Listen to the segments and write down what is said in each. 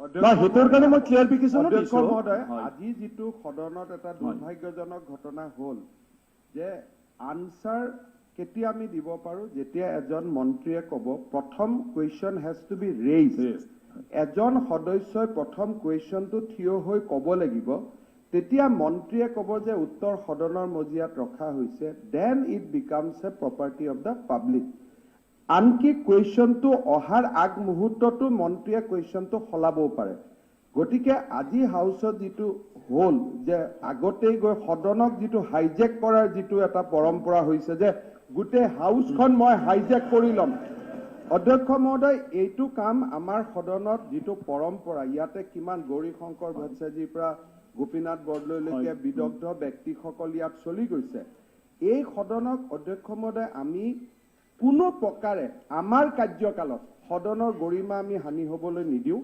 হেতুৰ কাৰণে মই ক্লিয়াৰিফিকেশ্যন অধ্যক্ষ মহোদয়, আজি যিটো সদনত এটা দুৰ্ভাগ্যজনক ঘটনা হ'ল যে আনসাৰ কেতিয়া আমি দিব পাৰো যেতিয়া এজন মন্ত্ৰীয়ে ক'ব প্ৰথম question has to be raise, এজন সদস্যই প্ৰথম কুৱেশ্যনটো থিয় হৈ ক'ব লাগিব, তেতিয়া মন্ত্ৰীয়ে ক'ব যে উত্তৰ সদনৰ মজিয়াত ৰখা হৈছে, then it becomes a property of the public. আনকি কুৱেশ্যনটো অহাৰ আগ মুহূৰ্ততো মন্ত্ৰীয়ে কুৱেশ্যনটো সলাবও পাৰে। গতিকে আজি হাউচত যিটো হ'ল যে আগতেই গৈ সদনক যিটো হাইজেক কৰাৰ যিটো এটা পৰম্পৰা হৈছে যে গোটেই হাউচখন মই হাইজেক কৰি ল'ম। অধ্যক্ষ মহোদয়, এইটো কাম আমাৰ সদনত যিটো পৰম্পৰা, ইয়াতে কিমান গৌৰীশংকৰ ভট্টাচাৰ্যৰ পৰা গোপীনাথ বৰদলৈলৈকে বিদগ্ধ ব্যক্তিসকল ইয়াত চলি গৈছে। এই সদনক অধ্যক্ষ মহোদয় আমি কোনো প্ৰকাৰে আমাৰ কাৰ্যকালত সদনৰ গৰিমা আমি হানি হ'বলৈ নিদিওঁ।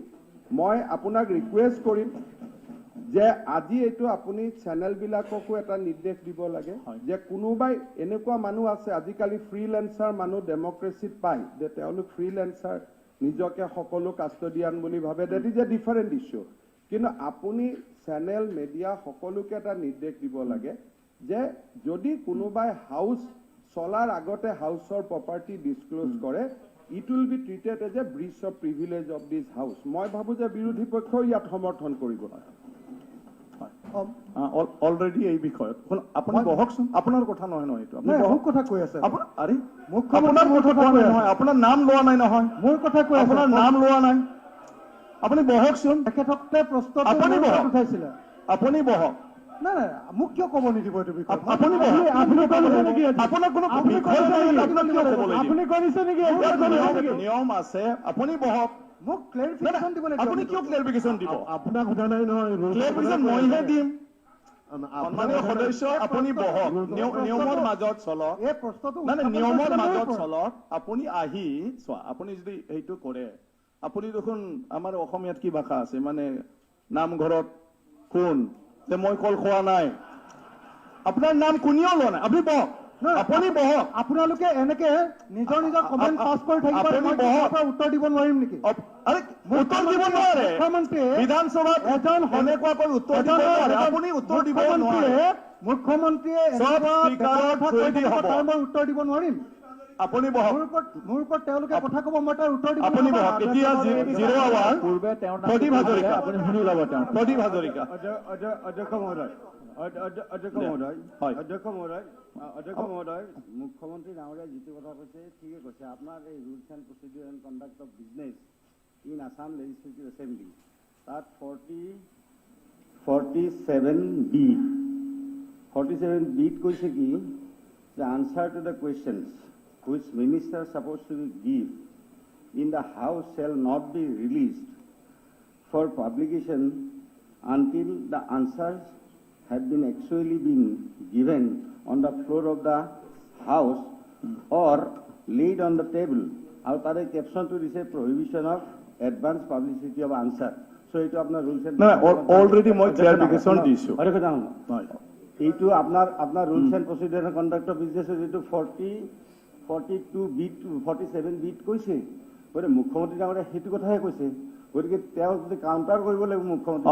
মই আপোনাক ৰিকুৱেষ্ট কৰিম যে আজি এইটো আপুনি চেনেলবিলাককো এটা নিৰ্দেশ দিব লাগে যে কোনোবাই এনেকুৱা মানুহ আছে, আজিকালি ফ্ৰীলেন্সাৰ মানুহ ডেমক্ৰেচিত পায় যে তেওঁলোক ফ্ৰীলেন্সাৰ নিজকে সকলো কাষ্টডিয়ান বুলি ভাবে, that is a different issue. কিন্তু আপুনি চেনেল মিডিয়া সকলোকে এটা নিৰ্দেশ দিব লাগে যে যদি কোনোবাই হাউচ চলাৰ আগতে হাউচৰ প্ৰপাৰ্টি ডিছক্ল'জ কৰে, it will be treated as a breach of privilege of this house. মই ভাবো যে বিৰোধী পক্ষই ইয়াত সমৰ্থন কৰিব। অলৰেডি এই বিষয়ত আপুনি বহকচোন, আপোনাৰ কথা নহয় নহয়, এইটো আপুনি বহুত কথা কৈ আছে। আৰে আপোনাৰ কথা কোৱা নাই নহয়, আপোনাৰ নাম লোৱা নাই নহয়, মোৰ কথা কৈ আছে, আপোনাৰ নাম লোৱা নাই। আপুনি বহকচোন, তেখেতকে প্ৰশ্ন আপুনি বহক, উঠাইছিলে, আপুনি বহক। নাই নাই, মোক কিয় ক'ব নিদিব এইটো বিষয়? আপুনি বহক, আপুনি কৈছে নেকি? আপোনাৰ কোনো বিষয় নাই, আপোনাক কিয় ক'ব লাগিব? আপুনি কৈছে নেকি? নিয়ম আছে, আপুনি বহক। মোক ক্লেৰিফিকেশ্যন দিব লাগিব। আপুনি কিয় ক্লেৰিফিকেশ্যন দিব? আপোনাক সোধা নাই নহয়, ক্লেৰিফিকেশ্যন মইহে দিম। সন্মানীয় সদস্য, আপুনি বহক, নিয়মৰ মাজত চলক। এই প্ৰশ্নটো নাই নাই, নিয়মৰ মাজত চলক। আপুনি আহি চোৱা, আপুনি যদি সেইটো কৰে, আপুনি দেখোন আমাৰ অসমীয়াত কি ভাষা আছে, মানে নামঘৰত কোন যে মই কল খোৱা নাই, আপোনাৰ নাম কোনেও লোৱা নাই, আপুনি বহক, আপুনি বহক। আপোনালোকে এনেকে নিজৰ নিজৰ কমেণ্ট পাছ কৰি থাকিব, উত্তৰ দিব নোৱাৰিম নেকি? আৰে উত্তৰ দিব নোৱাৰে, মুখ্যমন্ত্ৰীয়ে বিধানসভাত এজন এনেকুৱাকৈ উত্তৰ দিব নোৱাৰে, আপুনি উত্তৰ দিব নোৱাৰে। মুখ্যমন্ত্ৰীয়ে মই উত্তৰ দিব নোৱাৰিম। আপুনি বহক, মোৰ ওপৰত তেওঁলোকে কথা ক'ব, মই তাৰ উত্তৰ দিব। আপুনি বহক। এতিয়া 0 আৱাৰ পূৰ্বে তেওঁৰ প্ৰদীপ হাজৰিকা, আপুনি শুনি ল'ব। তেওঁ প্ৰদীপ হাজৰিকা। অধ্যক্ষ মহোদয়, অধ্যক্ষ মহোদয়, অধ্যক্ষ মহোদয়, অধ্যক্ষ মহোদয়, মুখ্যমন্ত্ৰী ডাঙৰীয়া যিটো কথা কৈছে ঠিকে কৈছে। আপোনাৰ এই rules and procedure and conduct of business in Assam legislative assembly, তাত 47B কৈছে কি যে answer to the questions which minister are supposed to give in the house shall not be released for publication until the answers have been actually been given on the floor of the house or laid on the table. Aru tare caption to this prohibition of advance publicity of answer. So it apnar rules and already moi clarification disu. Eitu apnar rules and procedure and conduct of business is 47B কৈছে, গতিকে মুখ্যমন্ত্ৰী ডাঙৰীয়া সেইটো কথাহে কৈছে। গতিকে তেওঁ যদি কাউণ্টাৰ কৰিব লাগিব মুখ্যমন্ত্ৰী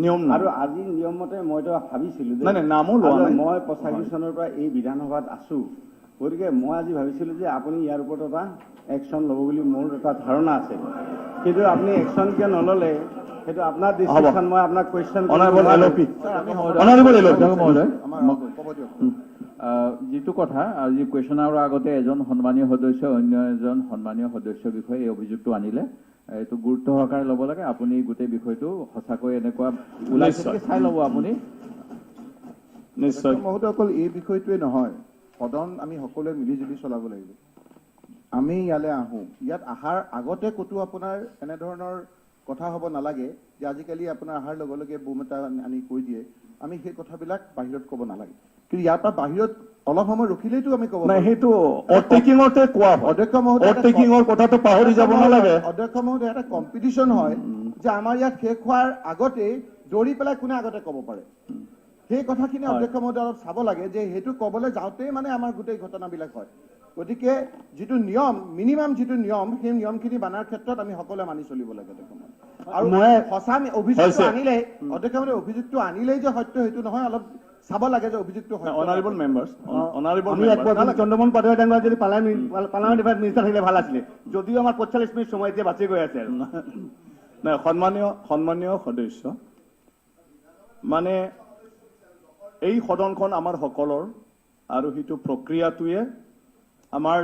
নিয়ম, আৰু আজি নিয়ম মতে মইতো ভাবিছিলো যে মই 85 চনৰ পৰা এই বিধানসভাত আছো, গতিকে মই আজি ভাবিছিলো যে আপুনি ইয়াৰ ওপৰত এটা একশ্যন ল'ব বুলি মোৰ এটা ধাৰণা আছে। কিন্তু আপুনি একশ্যন কিয় নল'লে সেইটো আপোনাৰ ডিচিশ্যন। মই আপোনাক কুৱেশ্যন যিটো কথা আজি কুৱেশ্যন আৱাৰৰ আগতে এজন সন্মানীয় সদস্য অন্য এজন সন্মানীয় সদস্যৰ বিষয়ে এই অভিযোগটো আনিলে, এইটো গুৰুত্ব সহকাৰে ল'ব লাগে। আপুনি গোটেই বিষয়টো সঁচাকৈ এনেকুৱা ওলাইছে চাই ল'ব আপুনি। নিশ্চয় মহোদয়, অকল এই বিষয়টোৱে নহয়, সদন আমি সকলোৱে মিলিজুলি চলাব লাগিব। আমি ইয়ালৈ আহোঁ, ইয়াত অহাৰ আগতে ক'তো আপোনাৰ এনেধৰণৰ কথা হ'ব নালাগে যে আজিকালি আপোনাৰ অহাৰ লগে লগে বুম এটা আনি কৈ দিয়ে। আমি সেই কথাবিলাক বাহিৰত ক'ব নালাগে, কিন্তু ইয়াৰ পৰা বাহিৰত অলপ সময় ৰখিলেইতো আমি ক'ব নাই। সেইটো অটেকিঙতে কোৱা অধ্যক্ষ মহোদয়, অটেকিঙৰ কথাটো পাহৰি যাব নালাগে। অধ্যক্ষ মহোদয়, এটা কম্পিটিশ্যন হয় যে আমাৰ ইয়াত শেষ হোৱাৰ আগতেই দৌৰি পেলাই কোনে আগতে ক'ব পাৰে। সেই কথাখিনি অধ্যক্ষ মহোদয় অলপ চাব লাগে যে সেইটো ক'বলৈ যাওঁতেই মানে আমাৰ গোটেই ঘটনাবিলাক হয়। গতিকে যিটো নিয়ম মিনিমাম যিটো নিয়ম সেই নিয়মখিনি মানাৰ ক্ষেত্ৰত আমি সকলোৱে মানি চলিব লাগে অধ্যক্ষমহোদয়। আৰু সঁচা অভিযোগটো হৈছে। আনিলেই অধ্যক্ষমহোদয় অভিযোগটো আনিলেই যে সত্য সেইটো নহয়, অলপ চাব লাগে যে অভিযোগটো সত্য। অনাৰেবল মেম্বাৰ্ছ অনাৰেবল আমি চন্দ্ৰমোহন পাটোৱাৰী ডাঙৰ যদি পাৰ্লামেণ্ট ডিপাৰ্ট মিনিষ্টাৰ থাকিলে ভাল আছিলে, যদিও আমাৰ 45 মিনিট সময় এতিয়া বাচি গৈ আছে আৰু নাই সন্মানীয় সদস্য, মানে এই সদনখন আমাৰ সকলৰ আৰু সেইটো প্ৰক্ৰিয়াটোৱে আমাৰ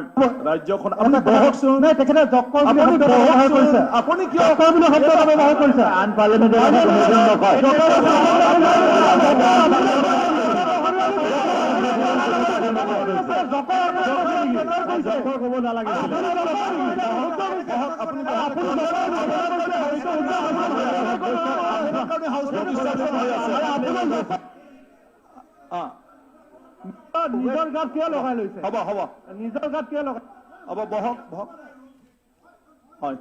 ৰাজ্যখন আপুনি বহকচোন। নাই, তেখেতে জক্কৰ বুলি আপুনি শব্দ ব্যৱহাৰ কৰিছে। আপুনি কিয় জক্কৰ বুলি শব্দ ব্যৱহাৰ কৰিছে। আন পাৰ্লিমেণ্টাৰী জক্কৰ ক'ব নালাগিছিলে। নিজৰ গাত কিয় লগাই লৈছে? হ'ব নিজৰ গাত কিয় লগাই? হ'ব বহক হয়।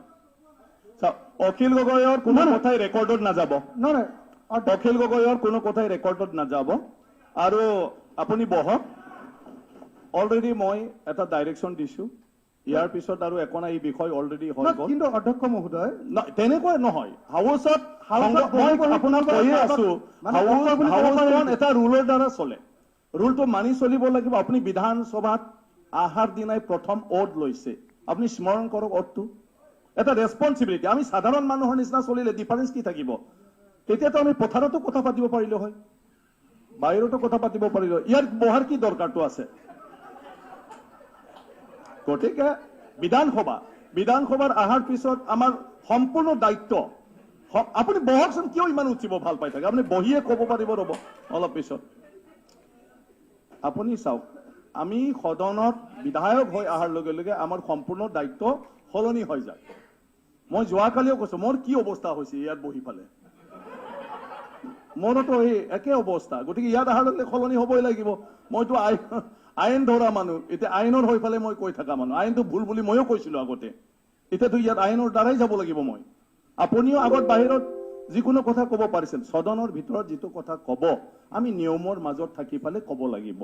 চাওক, অখিল গগৈৰ কোনো কথাই ৰেকৰ্ডত নাযাব। নহয় অখিল গগৈৰ কোনো কথাই ৰেকৰ্ডত নাযাব। আৰু আপুনি বহক। অলৰেডি মই এটা ডাইৰেকশ্যন দিছো, ইয়াৰ পিছত আৰু একো নাই, এই বিষয় অলৰেডি হৈ গ'ল। কিন্তু অধ্যক্ষ মহোদয়, তেনেকৈ নহয়, হাউচত মই আপোনাক কৈয়ে আছো, হাউচখন এটা ৰুলৰ দ্বাৰা চলে। ৰুলটো মানি চলিব লাগিব। আপুনি বিধানসভাত আহাৰ দিনাই প্ৰথম অ'থ লৈছে, আপুনি স্মৰণ কৰক অ'থটো। এটা ৰেছপনচিবিলিটি। আমি সাধাৰণ মানুহৰ নিচিনা চলিলে ডিফাৰেন্স কি থাকিব? তেতিয়াতো আমি পথাৰতো কথা পাতিব পাৰিলো হয়, বাহিৰতো কথা পাতিব পাৰিলো। ইয়াৰ বহাৰ কি দৰকাৰটো আছে? গতিকে বিধানসভাৰ অহাৰ পিছত আমাৰ সম্পূৰ্ণ দায়িত্ব। আপুনি বহকচোন, কিয় ইমান উঠিব ভাল পাই থাকে? আপুনি বহিয়ে ক'ব পাৰিব, ৰ'ব অলপ পিছত। আপুনি চাওক, আমি সদনত বিধায়ক হৈ অহাৰ লগে লগে আমাৰ সম্পূৰ্ণ দায়িত্ব সলনি হৈ যায়। মই যোৱাকালিও কৈছো, মোৰ কি অৱস্থা হৈছে ইয়াত বহি পালে, মোৰোতো এই একে অৱস্থা। গতিকে ইয়াত অহাৰ লগে সলনি হ'বই লাগিব। মইতো আইন ধৰা মানুহ, এতিয়া আইনৰ হৈ ফালে মই কৈ থকা মানুহ। আইনটো ভুল বুলি ময়ো কৈছিলো আগতে, এতিয়াতো ইয়াত আইনৰ দ্বাৰাই যাব লাগিব মই। আপুনিও আগত বাহিৰত যিকোনো কথা ক'ব পাৰিছিল, সদনৰ ভিতৰত যিটো কথা ক'ব আমি নিয়মৰ মাজত থাকি ফালে ক'ব লাগিব।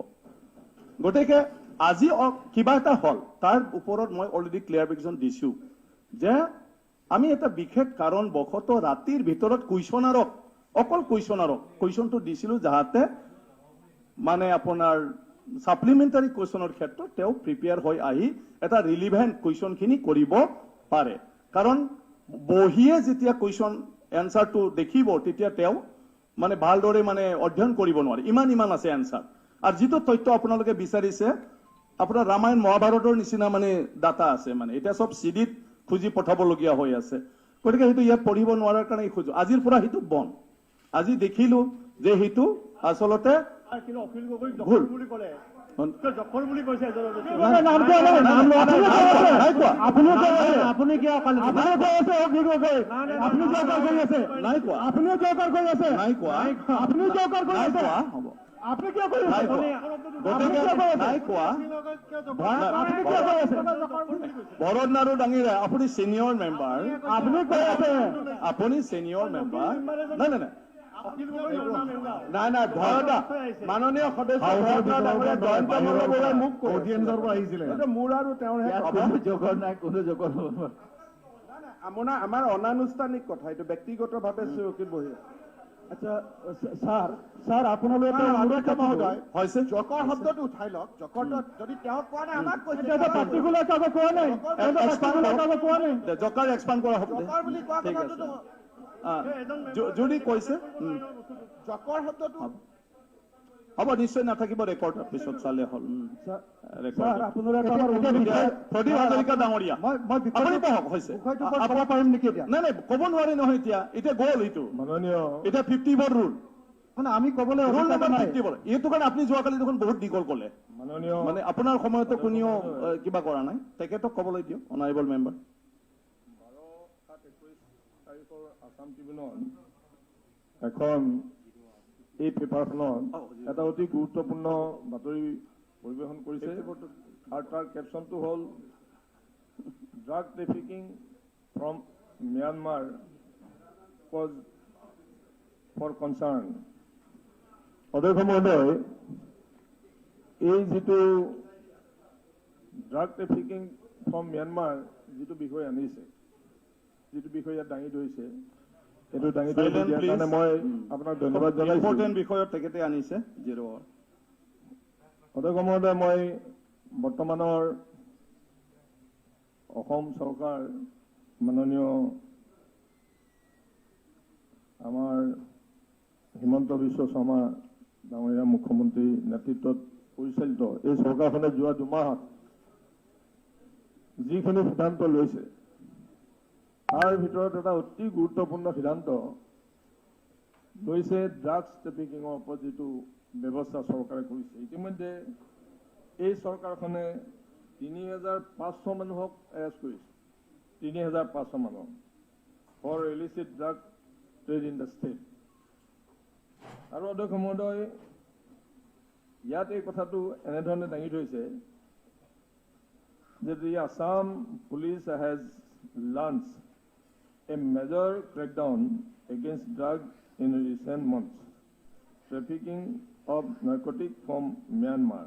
গতিকে আজি কিবা এটা হ'ল, তাৰ ওপৰত মই অলৰেডি ক্লিয়াৰিফিকেশ্যন দিছো যে আমি এটা বিশেষ কাৰণ বশতঃ ৰাতিৰ ভিতৰত অকল কুৱেশ্যনটো দিছিলো, যাহাতে মানে আপোনাৰ সাপ্লিমেণ্টাৰী কুৱেশ্যনৰ ক্ষেত্ৰত তেওঁ প্ৰিপেয়াৰ হৈ আহি এটা ৰিলিভেণ্ট কুৱেশ্যনখিনি কৰিব পাৰে। কাৰণ বহিয়ে যেতিয়া কুৱেশ্যন এনচাৰটো দেখিব, তেতিয়া তেওঁ মানে ভালদৰে মানে অধ্যয়ন কৰিব নোৱাৰে, ইমান আছে এনচাৰ। আৰু যিটো তথ্য আপোনালোকে বিচাৰিছে, আপোনাৰ ৰামায়ণ মহাভাৰতৰ নিচিনা মানে ডাটা আছে, মানে এতিয়া চব চিডিত খুজি পঠাবলগীয়া হৈ আছে। গতিকে সেইটো ইয়াত পঢ়িব নোৱাৰাৰ কাৰণে খোজো। আজিৰ পৰা সেইটো বন্ধ। আজি দেখিলো যে সেইটো আচলতে অখিল গগৈ ভুল। বুলি ক'লে, হন- জক্কৰ বুলি কৈছে। নাই কোৱা। আপুনি কিয় অকাল? আপুনি কৈ আছে অখিল গগৈ, আপুনি জোকাৰ কৰি আছে। নাই কোৱা। আপুনি জোকাৰ কৰি আছে। নাই কোৱা। আপুনি জোকাৰ কৰি নাই আছে। কোৱা। হ'ব। আপুনি কিয় কৰি নাই আছে? কোৱা। গতিকে নাই কোৱা। আপুনি কিয় কৰি আছে? ভৰত নাৰু ডাঙিৰে, আপুনি চিনিয়ৰ মেম্বাৰ, আপুনি কৈ আছে। আপুনি চিনিয়ৰ মেম্বাৰ। নাই ভয়ত মাননীয় সদস্য জয়ন্ত মল্লবৰাই মোক অডিয়েন্সৰ পৰা আহিছিলে। মোৰ আৰু তেওঁৰহে কোনো জগৰ নাই, কোনো জগৰ আমাৰ অনানুষ্ঠানিক কথা, এইটো ব্যক্তিগতভাৱে চকীত বহি আছে। আচ্ছা ছাৰ আপোনালোকে মহোদয় হৈছে জকৰ শব্দটো উঠাই লওক। জকৰটো যদি তেওঁ কোৱা নাই আমাক কৈছে। পাৰ্টিকুলাৰ কাকো কোৱা নাই, কাকো কোৱা নাই। জকাৰ এক্সপাণ্ড কৰা শব্দ জকৰ বুলি কোৱা ঠিক আছে। কথাটো যদি কৈছে জকৰ শব্দটো হ'ব, নিশ্চয় নাথাকিব ৰেকৰ্ড, পিছত চালে হ'ল। ছাৰ আপোনালোকে প্ৰদীপ হাজৰিকা ডাঙৰীয়া, আপুনি বহক। হৈছে ক'ব পাৰিম নেকি এতিয়া? নাই ক'ব নোৱাৰি নহয়, এতিয়া গ'ল এইটো। এতিয়া 54 ৰুল, মানে আমি ক'বলৈ ৰুল নাম্বাৰ 54। এইটো কাৰণে আপুনি যোৱাকালি দেখোন বহুত দীঘল ক'লে, মানে আপোনাৰ সময়তো কোনেও কিবা কৰা নাই। তেখেতক ক'বলৈ দিয়ক, অনাৰেবল মেম্বাৰ। আসাম ট্ৰিবিউন এখন এই পেপাৰখনত এটা অতি গুৰুত্বপূৰ্ণ বাতৰি পৰিৱেশন কৰিছে, আৰু তাৰ কেপশ্যনটো হ'ল drug trafficking from Myanmar cause for concern. অধ্যক্ষ মহোদয়, এই যিটো ড্ৰাগ ট্ৰেফিকিং ফ্ৰম ম্যানমাৰ যিটো বিষয় আনিছে, যিটো বিষয় ইয়াত দাঙি ধৰিছে, এইটো দাঙি ধৰিব Silent, দিয়াৰ কাৰণে please. মই আপোনাক ধন্যবাদ জনাইছো। ইম্পৰ্টেণ্ট বিষয়ত তেখেতে আনিছে 0 hour। অধ্যক্ষ মহোদয়, মই বৰ্তমানৰ অসম চৰকাৰ মাননীয় আমাৰ হিমন্ত বিশ্ব শৰ্মা ডাঙৰীয়া মুখ্যমন্ত্ৰী নেতৃত্বত পৰিচালিত এই চৰকাৰখনে যোৱা 2 মাহত যিখিনি সিদ্ধান্ত লৈছে, তাৰ ভিতৰত এটা অতি গুৰুত্বপূৰ্ণ সিদ্ধান্ত লৈছে ড্ৰাগছ ট্ৰেফিকিঙৰ ওপৰত যিটো ব্যৱস্থা চৰকাৰে কৰিছে। ইতিমধ্যে এই চৰকাৰখনে 3,500 মানুহক এৰেষ্ট কৰিছে, 3,500 মানুহক for illicit drug trade in the state. আৰু অধ্যক্ষ মহোদয়, ইয়াত এই কথাটো এনেধৰণে দাঙি ধৰিছে যে the Assam police has launched a major crackdown against drug in recent months, trafficking of narcotic from Myanmar.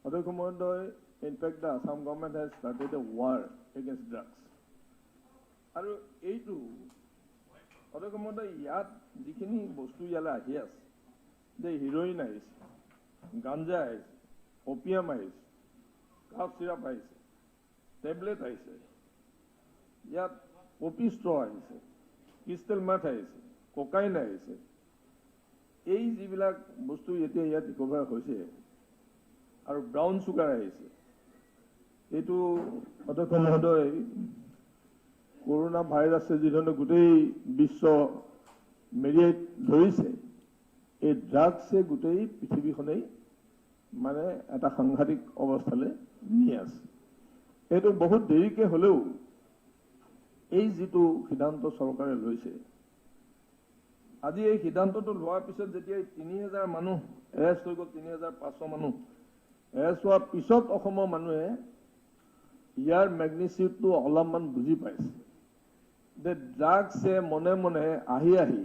অধ্যক্ষ মহোদয়, in fact the Assam government has started a war against drugs. আৰু এইটো অধ্যক্ষ মহোদয়, ইয়াত যিখিনি বস্তু ইয়ালৈ আহি আছে, যে হিৰইন আহিছে, গাঞ্জা আহিছে, অপিয়াম আহিছে, কাফ চিৰাপ আহিছে, টেবলেট আহিছে, ইয়াত পপি ষ্ট্ৰ আহিছে, ক্ৰিষ্টেল মেথ আহিছে, কোকাইন আহিছে। এই যিবিলাক বস্তু এতিয়া ইয়াত ৰিকভাৰ হৈছে আৰু ব্ৰাউন চুগাৰ আহিছে, এইটো অধ্যক্ষ মহোদয়, কৰোণা ভাইৰাছে যিধৰণে গোটেই বিশ্ব মেৰিয়াই ধৰিছে, এই ড্ৰাগছে গোটেই পৃথিৱীখনেই মানে এটা সাংঘাতিক অৱস্থালৈ নি আছে। এইটো বহুত দেৰিকে হলেও এই যিটো সিদ্ধান্ত চৰকাৰে লৈছে, আজি এই সিদ্ধান্তটো লোৱাৰ পিছত যেতিয়া 3,000 মানুহ এৰেষ্ট হৈ গ'ল, 3,500 মানুহ এৰেষ্ট হোৱাৰ পিছত অসমৰ মানুহে ইয়াৰ মেগনিচিউডটো অলপমান বুজি পাইছে যে ড্ৰাগছে মনে মনে আহি আহি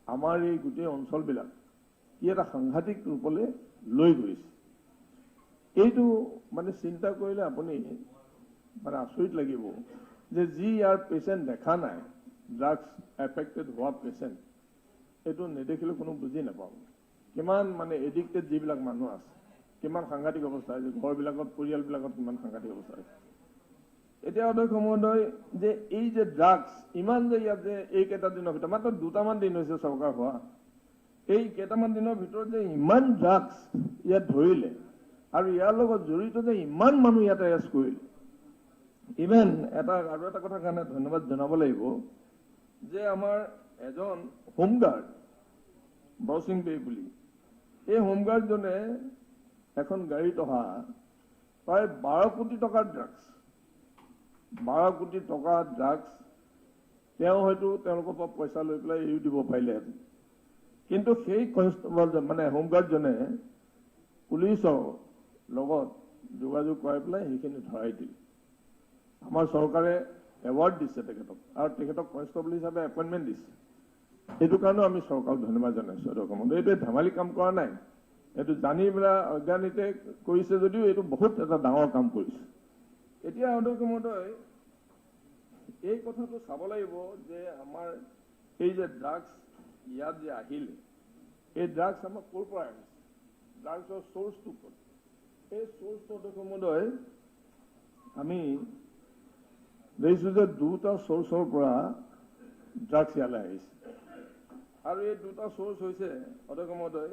আমাৰ এই গোটেই অঞ্চলবিলাক কি এটা সাংঘাতিক ৰূপলৈ লৈ গৈছে। এইটো মানে চিন্তা কৰিলে আপুনি মানে আচৰিত লাগিব যে যি ইয়াৰ পেচেণ্ট দেখা নাই, ড্ৰাগছ এফেক্টেড হোৱা পেচেণ্ট, এইটো নেদেখিলে কোনো বুজি নাপাব। কিমান মানে এডিক্টেড যিবিলাক মানুহ আছে, কিমান সাংঘাতিক অৱস্থা হৈছে, ঘৰবিলাকত পৰিয়ালবিলাকত কিমান সাংঘাতিক অৱস্থা হৈছে। এতিয়া অধ্যক্ষ মহোদয়, যে এই যে ড্ৰাগছ ইমান যে ইয়াত যে এইকেইটা দিনৰ ভিতৰত, মাত্ৰ 2টামান দিন হৈছে চৰকাৰ হোৱা, এই কেইটামান দিনৰ ভিতৰত যে ইমান ড্ৰাগছ ইয়াত ধৰিলে আৰু ইয়াৰ লগত জড়িত যে ইমান মানুহ ইয়াত এৰেষ্ট কৰিলে, ইভেন আৰু এটা কথাৰ কাৰণে ধন্যবাদ জনাব লাগিব যে আমাৰ এজন হোমগাৰ্ড বৰসিং বে বুলি, এই হোমগাৰ্ডজনে এখন গাড়ীত অহা প্ৰায় 12 কোটি টকাৰ ড্ৰাগছ, 12 কোটি টকা ড্ৰাগছ তেওঁ হয়তো তেওঁলোকৰ পৰা পইচা লৈ পেলাই এৰি দিব পাৰিলেহেঁতেন, কিন্তু সেই কনষ্টেবল মানে হোমগাৰ্ডজনে পুলিচৰ লগত যোগাযোগ কৰাই পেলাই সেইখিনি ধৰাই দিলে। আমাৰ চৰকাৰে এৱাৰ্ড দিছে তেখেতক, আৰু তেখেতক কনষ্টেবল হিচাপে এপইণ্টমেণ্ট দিছে। এইটো কাৰণেও আমি চৰকাৰক ধন্যবাদ জনাইছো। এইটো ধেমালি কাম কৰা নাই, এইটো জানি পেলাই অজ্ঞানিতে কৰিছে যদিও এইটো বহুত এটা ডাঙৰ কাম কৰিছে। এতিয়া অধ্যক্ষ মহোদয়, এই কথাটো চাব লাগিব যে আমাৰ এই যে ড্ৰাগছ ইয়াত যে আহিলে, এই ড্ৰাগছ আমাৰ ক'ৰ পৰা আহিছে, ড্ৰাগছৰ চ'ৰ্চটো ক'ত? এই চ'ৰ্চটো অধ্যক্ষ মহোদয় আমি দেখিছো যে 2টা চ'ৰ্চৰ পৰা ড্ৰাগছ ইয়ালৈ আহিছে, আৰু এই 2টা চ'ৰ্চ হৈছে অধ্যক্ষ মহোদয়,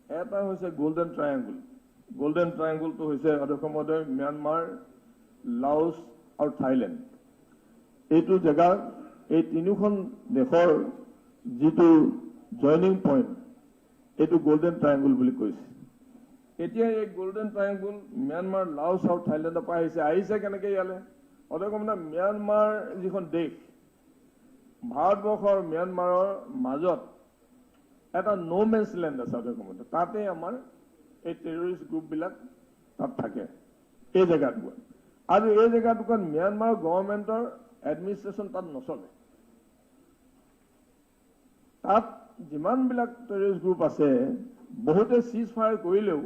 এটা হৈছে গোল্ডেন ট্ৰায়েংগুল। গোল্ডেন ট্ৰায়েংগুলটো হৈছে অধ্যক্ষ মহোদয় ম্যানমাৰ, লাওছ আৰু থাইলেণ্ড। এইটো জেগা, এই 3খন দেশৰ যিটো জইনিং পইণ্ট, এইটো গোল্ডেন ট্ৰায়েংগুল বুলি কৈছে। এতিয়া এই গোল্ডেন ট্ৰায়েংগুল ম্যানমাৰ, লাওছ আৰু থাইলেণ্ডৰ পৰা আহিছে কেনেকে ইয়ালৈ? অধ্যক্ষ মহোদয়, ম্যানমাৰ যিখন দেশ, ভাৰতবৰ্ষ আৰু ম্যানমাৰৰ মাজত এটা ন' মেন্স লেণ্ড আছে অধ্যক্ষ মহোদয়, তাতে আমাৰ এই টেৰৰিষ্ট গ্ৰুপবিলাক তাত থাকে এই জেগাটুকুৰা, আৰু এই জেগাটুকুৰাত ম্যানমাৰ গভৰ্ণমেণ্টৰ এডমিনিষ্ট্ৰেশ্যন তাত নচলে। তাত যিমানবিলাক টেৰৰিষ্ট গ্ৰুপ আছে, বহুতে চিজ ফায়াৰ কৰিলেও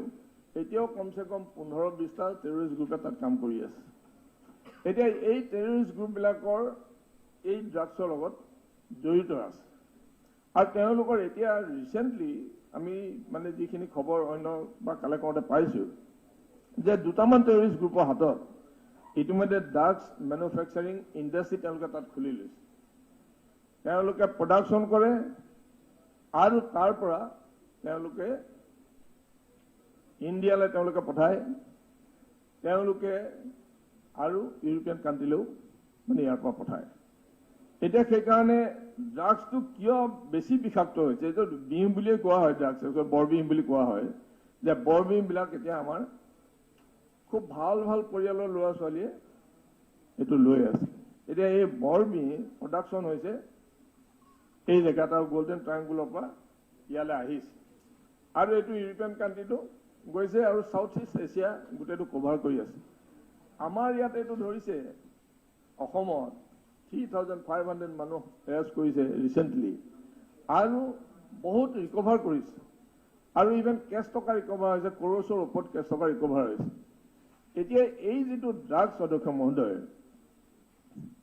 এতিয়াও কমচে কম 15-20টা টেৰৰিষ্ট গ্ৰুপে তাত কাম কৰি আছে এতিয়া এই টেৰৰিষ্ট গ্ৰুপবিলাকৰ এই ড্ৰাগছৰ লগত জড়িত আছে আৰু তেওঁলোকৰ এতিয়া ৰিচেণ্টলি আমি মানে যিখিনি খবৰ অন্য বা কালেক্ট কৰোঁতে পাইছোঁ যে দুটামান টেৰৰিষ্ট গ্ৰুপৰ হাতত ইতিমধ্যে ড্ৰাগছ মেনুফেকচাৰিং ইণ্ডাষ্ট্ৰী তেওঁলোকে তাত খুলি লৈছে তেওঁলোকে প্ৰডাকশ্যন কৰে আৰু তাৰ পৰা তেওঁলোকে ইণ্ডিয়ালৈ তেওঁলোকে পঠায় তেওঁলোকে আৰু ইউৰোপিয়ান কাণ্ট্ৰিলৈও মানে ইয়াৰ পৰা পঠায় এতিয়া সেইকাৰণে ড্ৰাগছটো কিয় বেছি বিষাক্ত হৈছে এইটো বিহ বুলিয়ে কোৱা হয় ড্ৰাগছ বৰবিহ বুলি কোৱা হয় যে বৰবিহবিলাক এতিয়া আমাৰ খুব ভাল ভাল পৰিয়ালৰ ল'ৰা ছোৱালীয়ে এইটো লৈ আছে এতিয়া এই বৰবিহ প্ৰডাকশ্যন হৈছে এই জেগাত আৰু গল্ডেন ট্ৰায়াংগুলৰ পৰা ইয়ালৈ আহিছে আৰু এইটো ইউৰোপিয়ান কাণ্ট্ৰিটো গৈছে আৰু সাউথ ইষ্ট এছিয়া গোটেইটো কভাৰ কৰি আছে আমাৰ ইয়াত এইটো ধৰিছে অসমত 3,500 মানুহ এৰেষ্ট কৰিছে ৰিচেণ্টলি আৰু বহুত ৰিকভাৰ কৰিছে আৰু ইভেন কেছ টকা ৰিকভাৰ হৈছে কৰ'ছৰ ওপৰত কেছ টকা ৰিকভাৰ হৈছে এতিয়া এই যিটো ড্ৰাগছ অধ্যক্ষ মহোদয়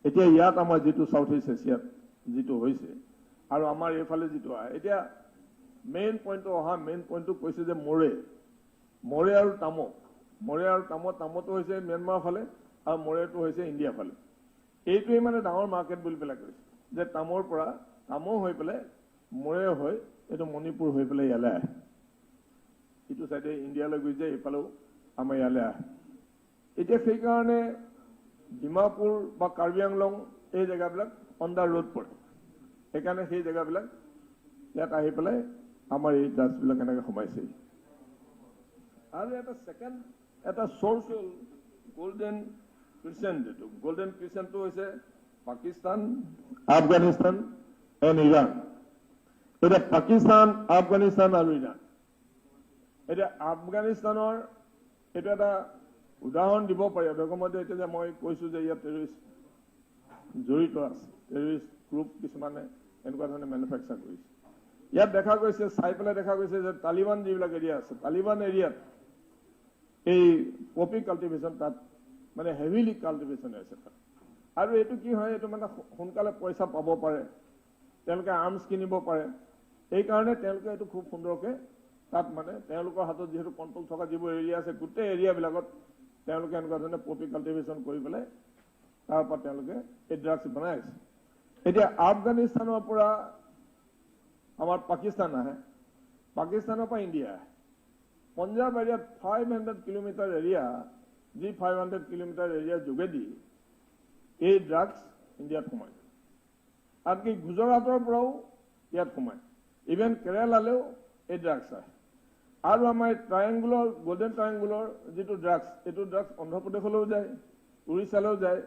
এতিয়া ইয়াত আমাৰ যিটো সাউথ ইষ্ট এছিয়াত যিটো হৈছে আৰু আমাৰ এইফালে যিটো আহে এতিয়া মেইন পইণ্টটো কৈছে যে মৰে আৰু তামতো হৈছে ম্যানমাৰ ফালে আৰু মৰেটো হৈছে ইণ্ডিয়া ফালে এইটোৱে মানে ডাঙৰ মাৰ্কেট বুলি পেলাই কৈছে যে তামৰ পৰা তামো হৈ পেলাই মৰে হৈ এইটো মণিপুৰ হৈ পেলাই ইয়ালৈ আহে ইটো চাইডে ইণ্ডিয়ালৈ গৈ যায় এইফালেও আমাৰ ইয়ালৈ আহে এতিয়া সেইকাৰণে ডিমাপুৰ বা কাৰ্বি আংলং এই জেগাবিলাক অন দ্য ৰোড পৰে সেইকাৰণে সেই জেগাবিলাক ইয়াত আহি পেলাই আমাৰ এই ড্ৰাগছবিলাক এনেকৈ সোমাইছে আৰু এটা চ'ৰ্চ হ'ল গোল্ডেন ক্ৰিচেণ্ট এইটো গোল্ডেন ক্ৰিচেণ্টটো হৈছে পাকিস্তান আফগানিস্তান এণ্ড ইৰাণ এতিয়া পাকিস্তান আফগানিস্তান আৰু ইৰাণ এতিয়া আফগানিস্তানৰ এইটো এটা উদাহৰণ দিব পাৰি অধ্যক্ষমতে এতিয়া যে মই কৈছোঁ যে ইয়াত টেৰৰিষ্ট জড়িত আছে টেৰৰিষ্ট গ্ৰুপ কিছুমানে এনেকুৱা ধৰণে মেনুফেকচাৰ কৰিছে ইয়াত দেখা গৈছে চাই পেলাই দেখা গৈছে যে তালিবান যিবিলাক এৰিয়া আছে তালিবান এৰিয়াত এই পপি কাল্টিভেশ্যন তাত মানে হেভিলি কাল্টিভেশ্যন হৈছে তাত আৰু এইটো কি হয় এইটো মানে সোনকালে পইচা পাব পাৰে তেওঁলোকে আৰ্মছ কিনিব পাৰে এইকাৰণে তেওঁলোকে এইটো খুব সুন্দৰকৈ তাত মানে তেওঁলোকৰ হাতত যিহেতু কণ্ট্ৰল থকা যিবোৰ এৰিয়া আছে গোটেই এৰিয়াবিলাকত তেওঁলোকে এনেকুৱা ধৰণে পপি কাল্টিভেশ্যন কৰি পেলাই তাৰ পৰা তেওঁলোকে এই ড্ৰাগছ বনাই আছে এতিয়া আফগানিস্তানৰ পৰা আমাৰ পাকিস্তান আহে পাকিস্তানৰ পৰা ইণ্ডিয়া আহে পঞ্জাব এৰিয়াত 500 কিলোমিটাৰ এৰিয়া যি 500 কিলোমিটাৰ এৰিয়াৰ যোগেদি এই ড্ৰাগছ ইণ্ডিয়াত সোমায় আনকি গুজৰাটৰ পৰাও ইয়াত সোমায় ইভেন কেৰেলালৈও এই ড্ৰাগছ আহে আৰু আমাৰ ট্ৰায়েংগুলৰ গোল্ডেন ট্ৰায়েংগুলৰ যিটো ড্ৰাগছ এইটো ড্ৰাগছ অন্ধ্ৰপ্ৰদেশলৈও যায় উৰিষ্যালৈও যায়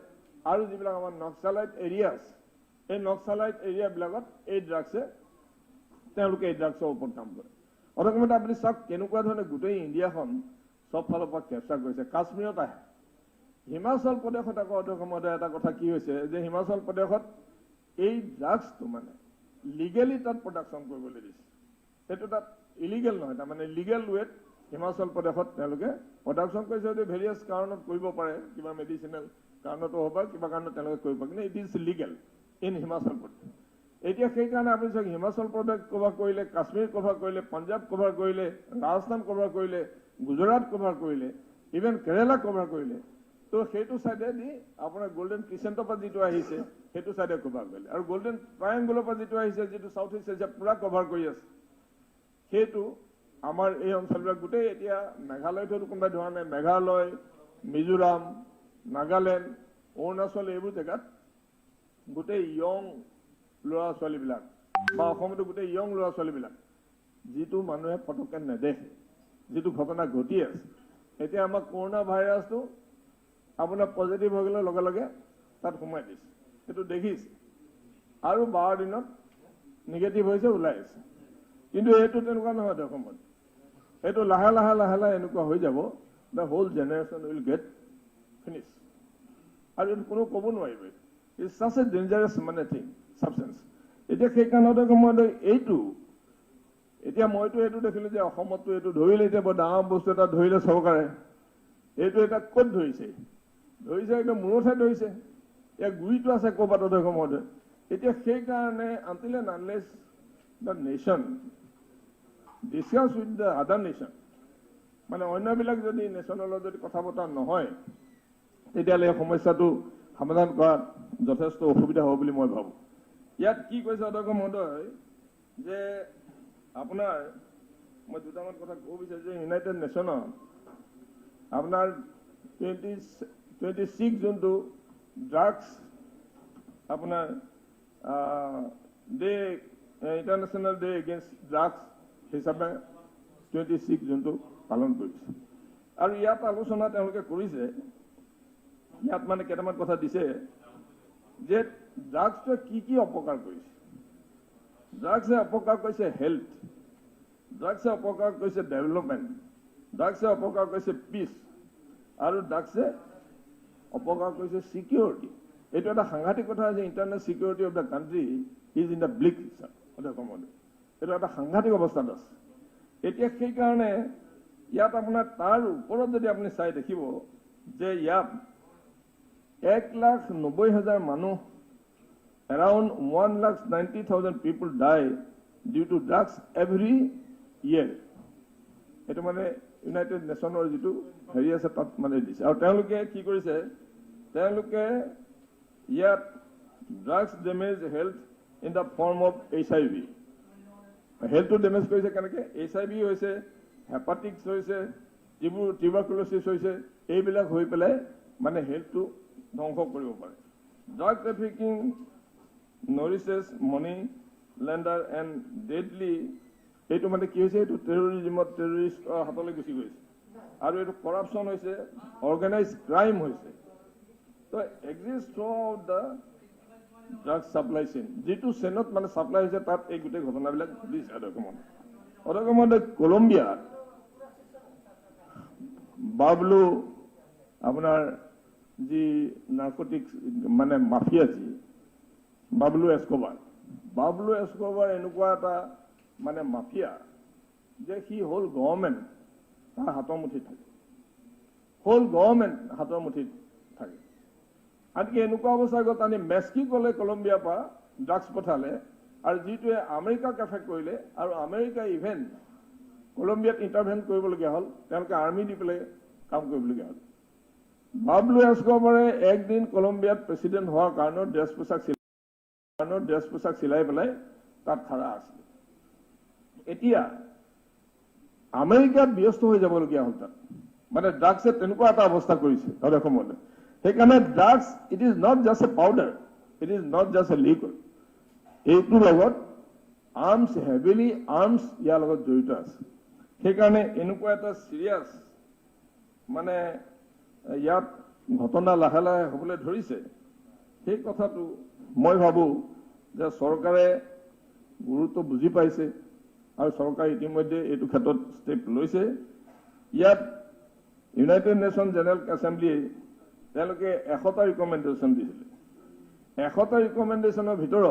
আৰু যিবিলাক আমাৰ নক্সালাইট এৰিয়াছ এই নক্সালাইট এৰিয়াবিলাকত এই ড্ৰাগছে তেওঁলোকে এই ড্ৰাগছৰ ওপৰত কাম কৰে অধ্যক্ষমতে আপুনি চাওক কেনেকুৱা ধৰণে গোটেই ইণ্ডিয়াখন সব ফালৰ পৰা কেপচাৰ কৰিছে কাশ্মীৰত আহে হিমাচল প্ৰদেশত আকৌ অধ্যক্ষমতে এটা কথা কি হৈছে যে হিমাচল প্ৰদেশত এই ড্ৰাগছটো মানে লিগেলি তাত প্ৰডাকশ্যন কৰিবলৈ দিছে সেইটো তাত ইলিগেল নহয় তাৰমানে লিগেল ৱেত হিমাচল প্ৰদেশত তেওঁলোকে প্ৰডাকশ্যন কৰিছে যদি ভেৰিয়াছ কাৰণত কৰিব পাৰে কিবা মেডিচিনেল কাৰণতো হ'ব কিবা কাৰণত তেওঁলোকে কৰিব পাৰে কিন্তু it is legal in Himachal Pradesh এতিয়া সেইকাৰণে আপুনি চাওক হিমাচল প্ৰদেশ কভাৰ কৰিলে কাশ্মীৰ কভাৰ কৰিলে পঞ্জাব কভাৰ কৰিলে ৰাজস্থান কভাৰ কৰিলে গুজৰাট কভাৰ কৰিলে ইভেন কেৰেলা কভাৰ কৰিলে তো সেইটো চাইডেদি আপোনাৰ গোল্ডেন ক্ৰিচেণ্টৰ পৰা যিটো আহিছে সেইটো চাইডে কভাৰ কৰিলে আৰু গোল্ডেন ট্ৰায়েংগুলৰ পৰা যিটো আহিছে যিটো সাউথ ইষ্ট এছিয়া পুৰা কভাৰ কৰি আছে সেইটো আমাৰ এই অঞ্চলবিলাক গোটেই এতিয়া মেঘালয়তো কোনোবাই ধৰা নাই মেঘালয় মিজোৰাম নাগালেণ্ড অৰুণাচল এইবোৰ জেগাত গোটেই য়ং ল'ৰা ছোৱালীবিলাক বা অসমতো গোটেই য়ং ল'ৰা ছোৱালীবিলাক যিটো মানুহে ফটককৈ নেদেখে যিটো ঘটনা ঘটি আছে এতিয়া আমাৰ কৰোণা ভাইৰাছটো আপোনাৰ পজিটিভ হৈ গ'লে লগে লগে তাত সোমাই দিছে সেইটো দেখিছে আৰু 12 দিনত নিগেটিভ হৈছে ওলাই আছে কিন্তু এইটো তেনেকুৱা নহয় অসমত এইটো লাহে লাহে লাহে লাহে এনেকুৱা হৈ যাব the whole generation will get finish আৰু এইটো কোনো ক'ব নোৱাৰিব ইটছ ছাচ এ ডেঞ্জাৰাছ মানে থিং ছাবষ্টেঞ্চ এতিয়া সেইকাৰণতে মই এইটো এতিয়া মইতো এইটো দেখিলো যে অসমতো এইটো ধৰিলে, এতিয়া বৰ ডাঙৰ বস্তু এটা ধৰিলে চৰকাৰে। এইটো এটা ক'ত ধৰিছে একদম মূৰতহে ধৰিছে। ইয়াৰ গুৰিটো আছে ক'ৰবাত অধ্যক্ষ মহোদয়। এতিয়া সেইকাৰণে until and unless the nation discuss with the আদাৰ নেশ্যন, মানে অন্যবিলাক যদি নেশ্যনৰ লগত যদি কথা বতৰা নহয়, তেতিয়াহ'লে এই সমস্যাটো সমাধান কৰাত যথেষ্ট অসুবিধা হ'ব বুলি মই ভাবোঁ। ইয়াত কি কৈছে অধ্যক্ষ মহোদয় যে আপোনাৰ মই দুটামান কথা ক'ব বিচাৰিছোঁ। ইউনাইটেড নেশ্যনত আপোনাৰ 26 যোনটো ড্ৰাগছ আপোনাৰ day international day against drugs হিচাপে 26 যোনটো পালন কৰিছে। আৰু ইয়াত আলোচনা তেওঁলোকে কৰিছে, ইয়াত মানে কেইটামান কথা দিছে যে ড্ৰাগছটোৱে কি অপকাৰ কৰিছে। ড্ৰাগছে অপকাৰ কৰিছে হেল্থ, ড্ৰাগছে অপকাৰ কৰিছে ডেভেলপমেণ্ট, ড্ৰাগছে অপকাৰ কৰিছে পিচ, আৰু ড্ৰাগছে অপকাৰ কৰিছে ছিকিউৰিটি। এইটো এটা সাংঘাতিক কথা যে internal security of the country is in the bleak অধ্যক্ষ। এইটো এটা সাংঘাতিক অৱস্থাত আছে। এতিয়া সেইকাৰণে ইয়াত আপোনাৰ তাৰ ওপৰত যদি আপুনি চাই দেখিব যে ইয়াত 1,90,000 মানুহ, around 1,90,000 people die due to drugs every year. এইটো মানে ইউনাইটেড নেশ্যনৰ যিটো হেৰি আছে তাত মানে দিছে। আৰু তেওঁলোকে কি কৰিছে, তেওঁলোকে ইয়াত drugs damage health in the form of HIV। হেল্থটো ডেমেজ কৰিছে কেনেকৈ, HIV হৈছে, হেপাটিক্স হৈছে, যিবোৰ টিউবাৰকুলোচিছ হৈছে, এইবিলাক হৈ পেলাই মানে হেল্থটো ধ্বংস কৰিব পাৰে। Drug trafficking nourishes money lender and deadly, এইটো মানে কি হৈছে, এইটো টেৰৰিজিমত টেৰৰিষ্টৰ হাতলৈ গুচি গৈছে। আৰু এইটো কৰাপশ্যন হৈছে, অৰ্গেনাইজ ক্ৰাইম হৈছে। তো exist through out the drugs supply chain, যিটো চেইনত মানে ছাপ্লাই হৈছে তাত এই গোটেই ঘটনাবিলাক ঘটিছে। অধ্যক্ষ মহোদয় কলম্বিয়াত বাবলু আপোনাৰ যি নাৰ্কটিক্স মানে মাফিয়া, যি বাবলু এস্কোবাৰ এনেকুৱা এটা মানে মাফিয়া যে সি হ'ল গভৰ্ণমেণ্ট তাৰ হাতৰ মুঠিত থাকে, থাকে। আনকি এনেকুৱা অৱস্থা গ'ল, তানি মেক্সিকোলে কলম্বিয়াৰ পৰা ড্ৰাগছ পঠালে, আৰু যিটোৱে আমেৰিকাক এফেক্ট কৰিলে, আৰু আমেৰিকা ইভেন কলম্বিয়াত ইণ্টাৰভেন কৰিবলগীয়া হ'ল, তেওঁলোকে আৰ্মি দি পেলাই কাম কৰিবলগীয়া হ'ল। বাবলু এস্কোবাৰে একদিন কলম্বিয়াত প্ৰেচিডেণ্ট হোৱাৰ কাৰণেও ড্ৰেছ পোছাক চিলাই পেলাই তাত খাৰা আছিলে। এতিয়া আমেৰিকাত ব্যস্ত হৈ যাবলগীয়া হ'ল তাত, মানে ড্ৰাগছে তেনেকুৱা এটা অৱস্থা কৰিছে অধ্যক্ষ মহোদয়। সেইকাৰণে drugs it is not just A powder, it is not just a liquid. এইটোৰ লগত আৰ্মছ, হেভিলি আৰ্মছ ইয়াৰ লগত জড়িত আছে। সেইকাৰণে এনেকুৱা এটা চিৰিয়াছ মানে ইয়াত ঘটনা লাহে লাহে হ'বলৈ ধৰিছে। সেই কথাটো মই ভাবোঁ যে চৰকাৰে গুৰুত্ব বুজি পাইছে, আৰু চৰকাৰে ইতিমধ্যে এইটো ক্ষেত্ৰত ষ্টেপ লৈছে। ইয়াত ইউনাইটেড নেশ্যন জেনেৰেল এছেম্বলিয়ে তেওঁলোকে 100টা ৰিকমেণ্ডেশ্যন দিছিলে। 100টা ৰিকমেণ্ডেশ্যনৰ ভিতৰত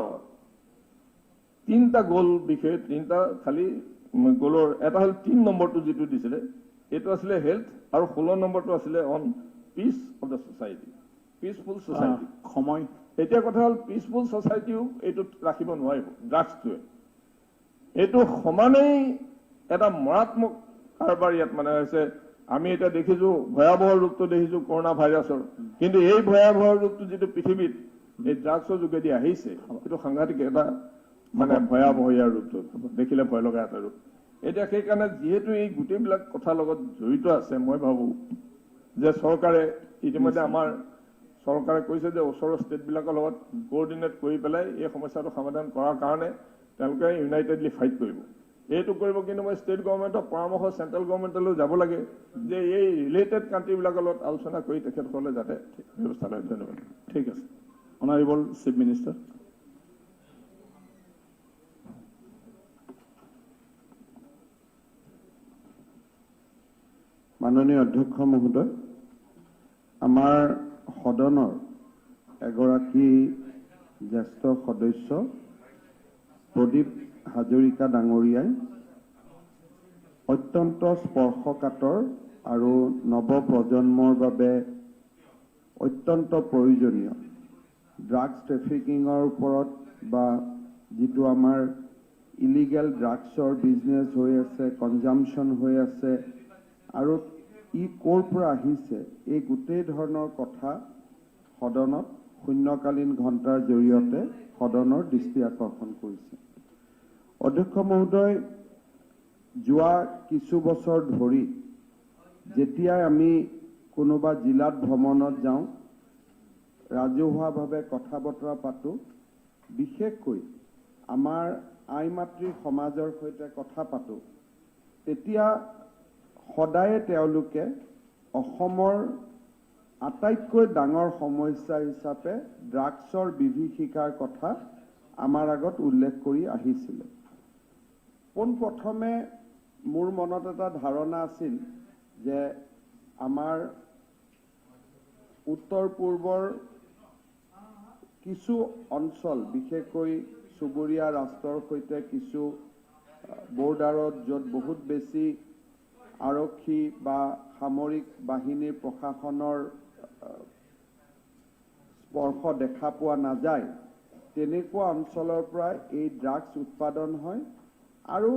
3টা গ'ল বিষয়ে, 3টা খালি গ'লৰ এটা হ'ল 3 নম্বৰটো যিটো দিছিলে, এইটো আছিলে হেল্থ, আৰু 16 নম্বৰটো আছিলে on peace of the society, peaceful society. সময় এতিয়া কথা হ'ল পিচফুল ছ'চাইটিও এইটোত ৰাখিব নোৱাৰিব ড্ৰাগছটোৱে। এইটো সমানেই এটা মাৰাত্মক কাৰবাৰ ইয়াত মানে হৈছে। আমি এতিয়া দেখিছোঁ ভয়াৱহ ৰূপটো দেখিছোঁ কৰোণা ভাইৰাছৰ, কিন্তু এই ভয়াৱহ ৰূপটো যিটো পৃথিৱীত এই ড্ৰাগছৰ যোগেদি আহিছে, সেইটো সাংঘাতিক এটা মানে ভয়াৱহ ইয়াৰ ৰূপটো দেখিলে ভয় লগা এটা ৰূপ। এতিয়া সেইকাৰণে যিহেতু এই গোটেইবিলাক কথাৰ লগত জড়িত আছে, মই ভাবোঁ যে চৰকাৰে ইতিমধ্যে আমাৰ চৰকাৰে কৈছে যে ওচৰৰ ষ্টেটবিলাকৰ লগত কোঅৰ্ডিনেট কৰি পেলাই এই সমস্যাটো সমাধান কৰাৰ কাৰণে তেওঁলোকে ইউনাইটেডলি ফাইট কৰিব। এইটো কৰিব, কিন্তু মই ষ্টেট গভৰ্ণমেণ্টৰ পৰামৰ্শ চেণ্ট্ৰেল গভৰ্ণমেণ্টলৈ যাব লাগে যে এই ৰিলেটেড কাণ্ট্ৰিবিলাকৰ লগত আলোচনা কৰি তেখেতসকলে যাতে ব্যৱস্থা লয়। ধন্যবাদ। ঠিক আছে। Honourable chief minister. মাননীয় অধ্যক্ষ মহোদয়, আমাৰ সদনৰ এগৰাকী জ্যেষ্ঠ সদস্য প্ৰদীপ হাজৰিকা ডাঙৰীয়াই অত্যন্ত স্পৰ্শকাতৰ আৰু নৱপ্ৰজন্মৰ বাবে অত্যন্ত প্ৰয়োজনীয়। ড্ৰাগছ ট্ৰেফিকিঙৰ ওপৰত বা যিটো আমাৰ ইলিগেল ড্ৰাগছৰ বিজনেছ হৈ আছে, কনজামশ্যন হৈ আছে আৰু ই ক'ৰ পৰা আহিছে, এই গোটেই ধৰণৰ কথা সদনত শূন্যকালীন ঘণ্টাৰ জৰিয়তে সদনৰ দৃষ্টি আকৰ্ষণ কৰিছে। অধ্যক্ষ মহোদয়, যোৱা কিছু বছৰ ধৰি যেতিয়াই আমি কোনোবা জিলাত ভ্ৰমণত যাওঁ, ৰাজহুৱাভাৱে কথা বতৰা পাতোঁ, বিশেষকৈ আমাৰ আই মাতৃ সমাজৰ সৈতে কথা পাতোঁ, তেতিয়া সদায়ে তেওঁলোকে অসমৰ আটাইতকৈ ডাঙৰ সমস্যা হিচাপে ড্ৰাগছৰ বিভীষিকাৰ কথা আমাৰ আগত উল্লেখ কৰি আহিছিলে। পোনপ্ৰথমে মোৰ মনত এটা ধাৰণা আছিল যে আমাৰ উত্তৰ পূৰ্বৰ কিছু অঞ্চল, বিশেষকৈ চুবুৰীয়া ৰাষ্ট্ৰৰ সৈতে কিছু বৰ্ডাৰত য'ত বহুত বেছি আৰক্ষী বা সামৰিক বাহিনীৰ প্ৰশাসনৰ স্পৰ্শ দেখা পোৱা নাযায়, তেনেকুৱা অঞ্চলৰ পৰা এই ড্ৰাগছ উৎপাদন হয় আৰু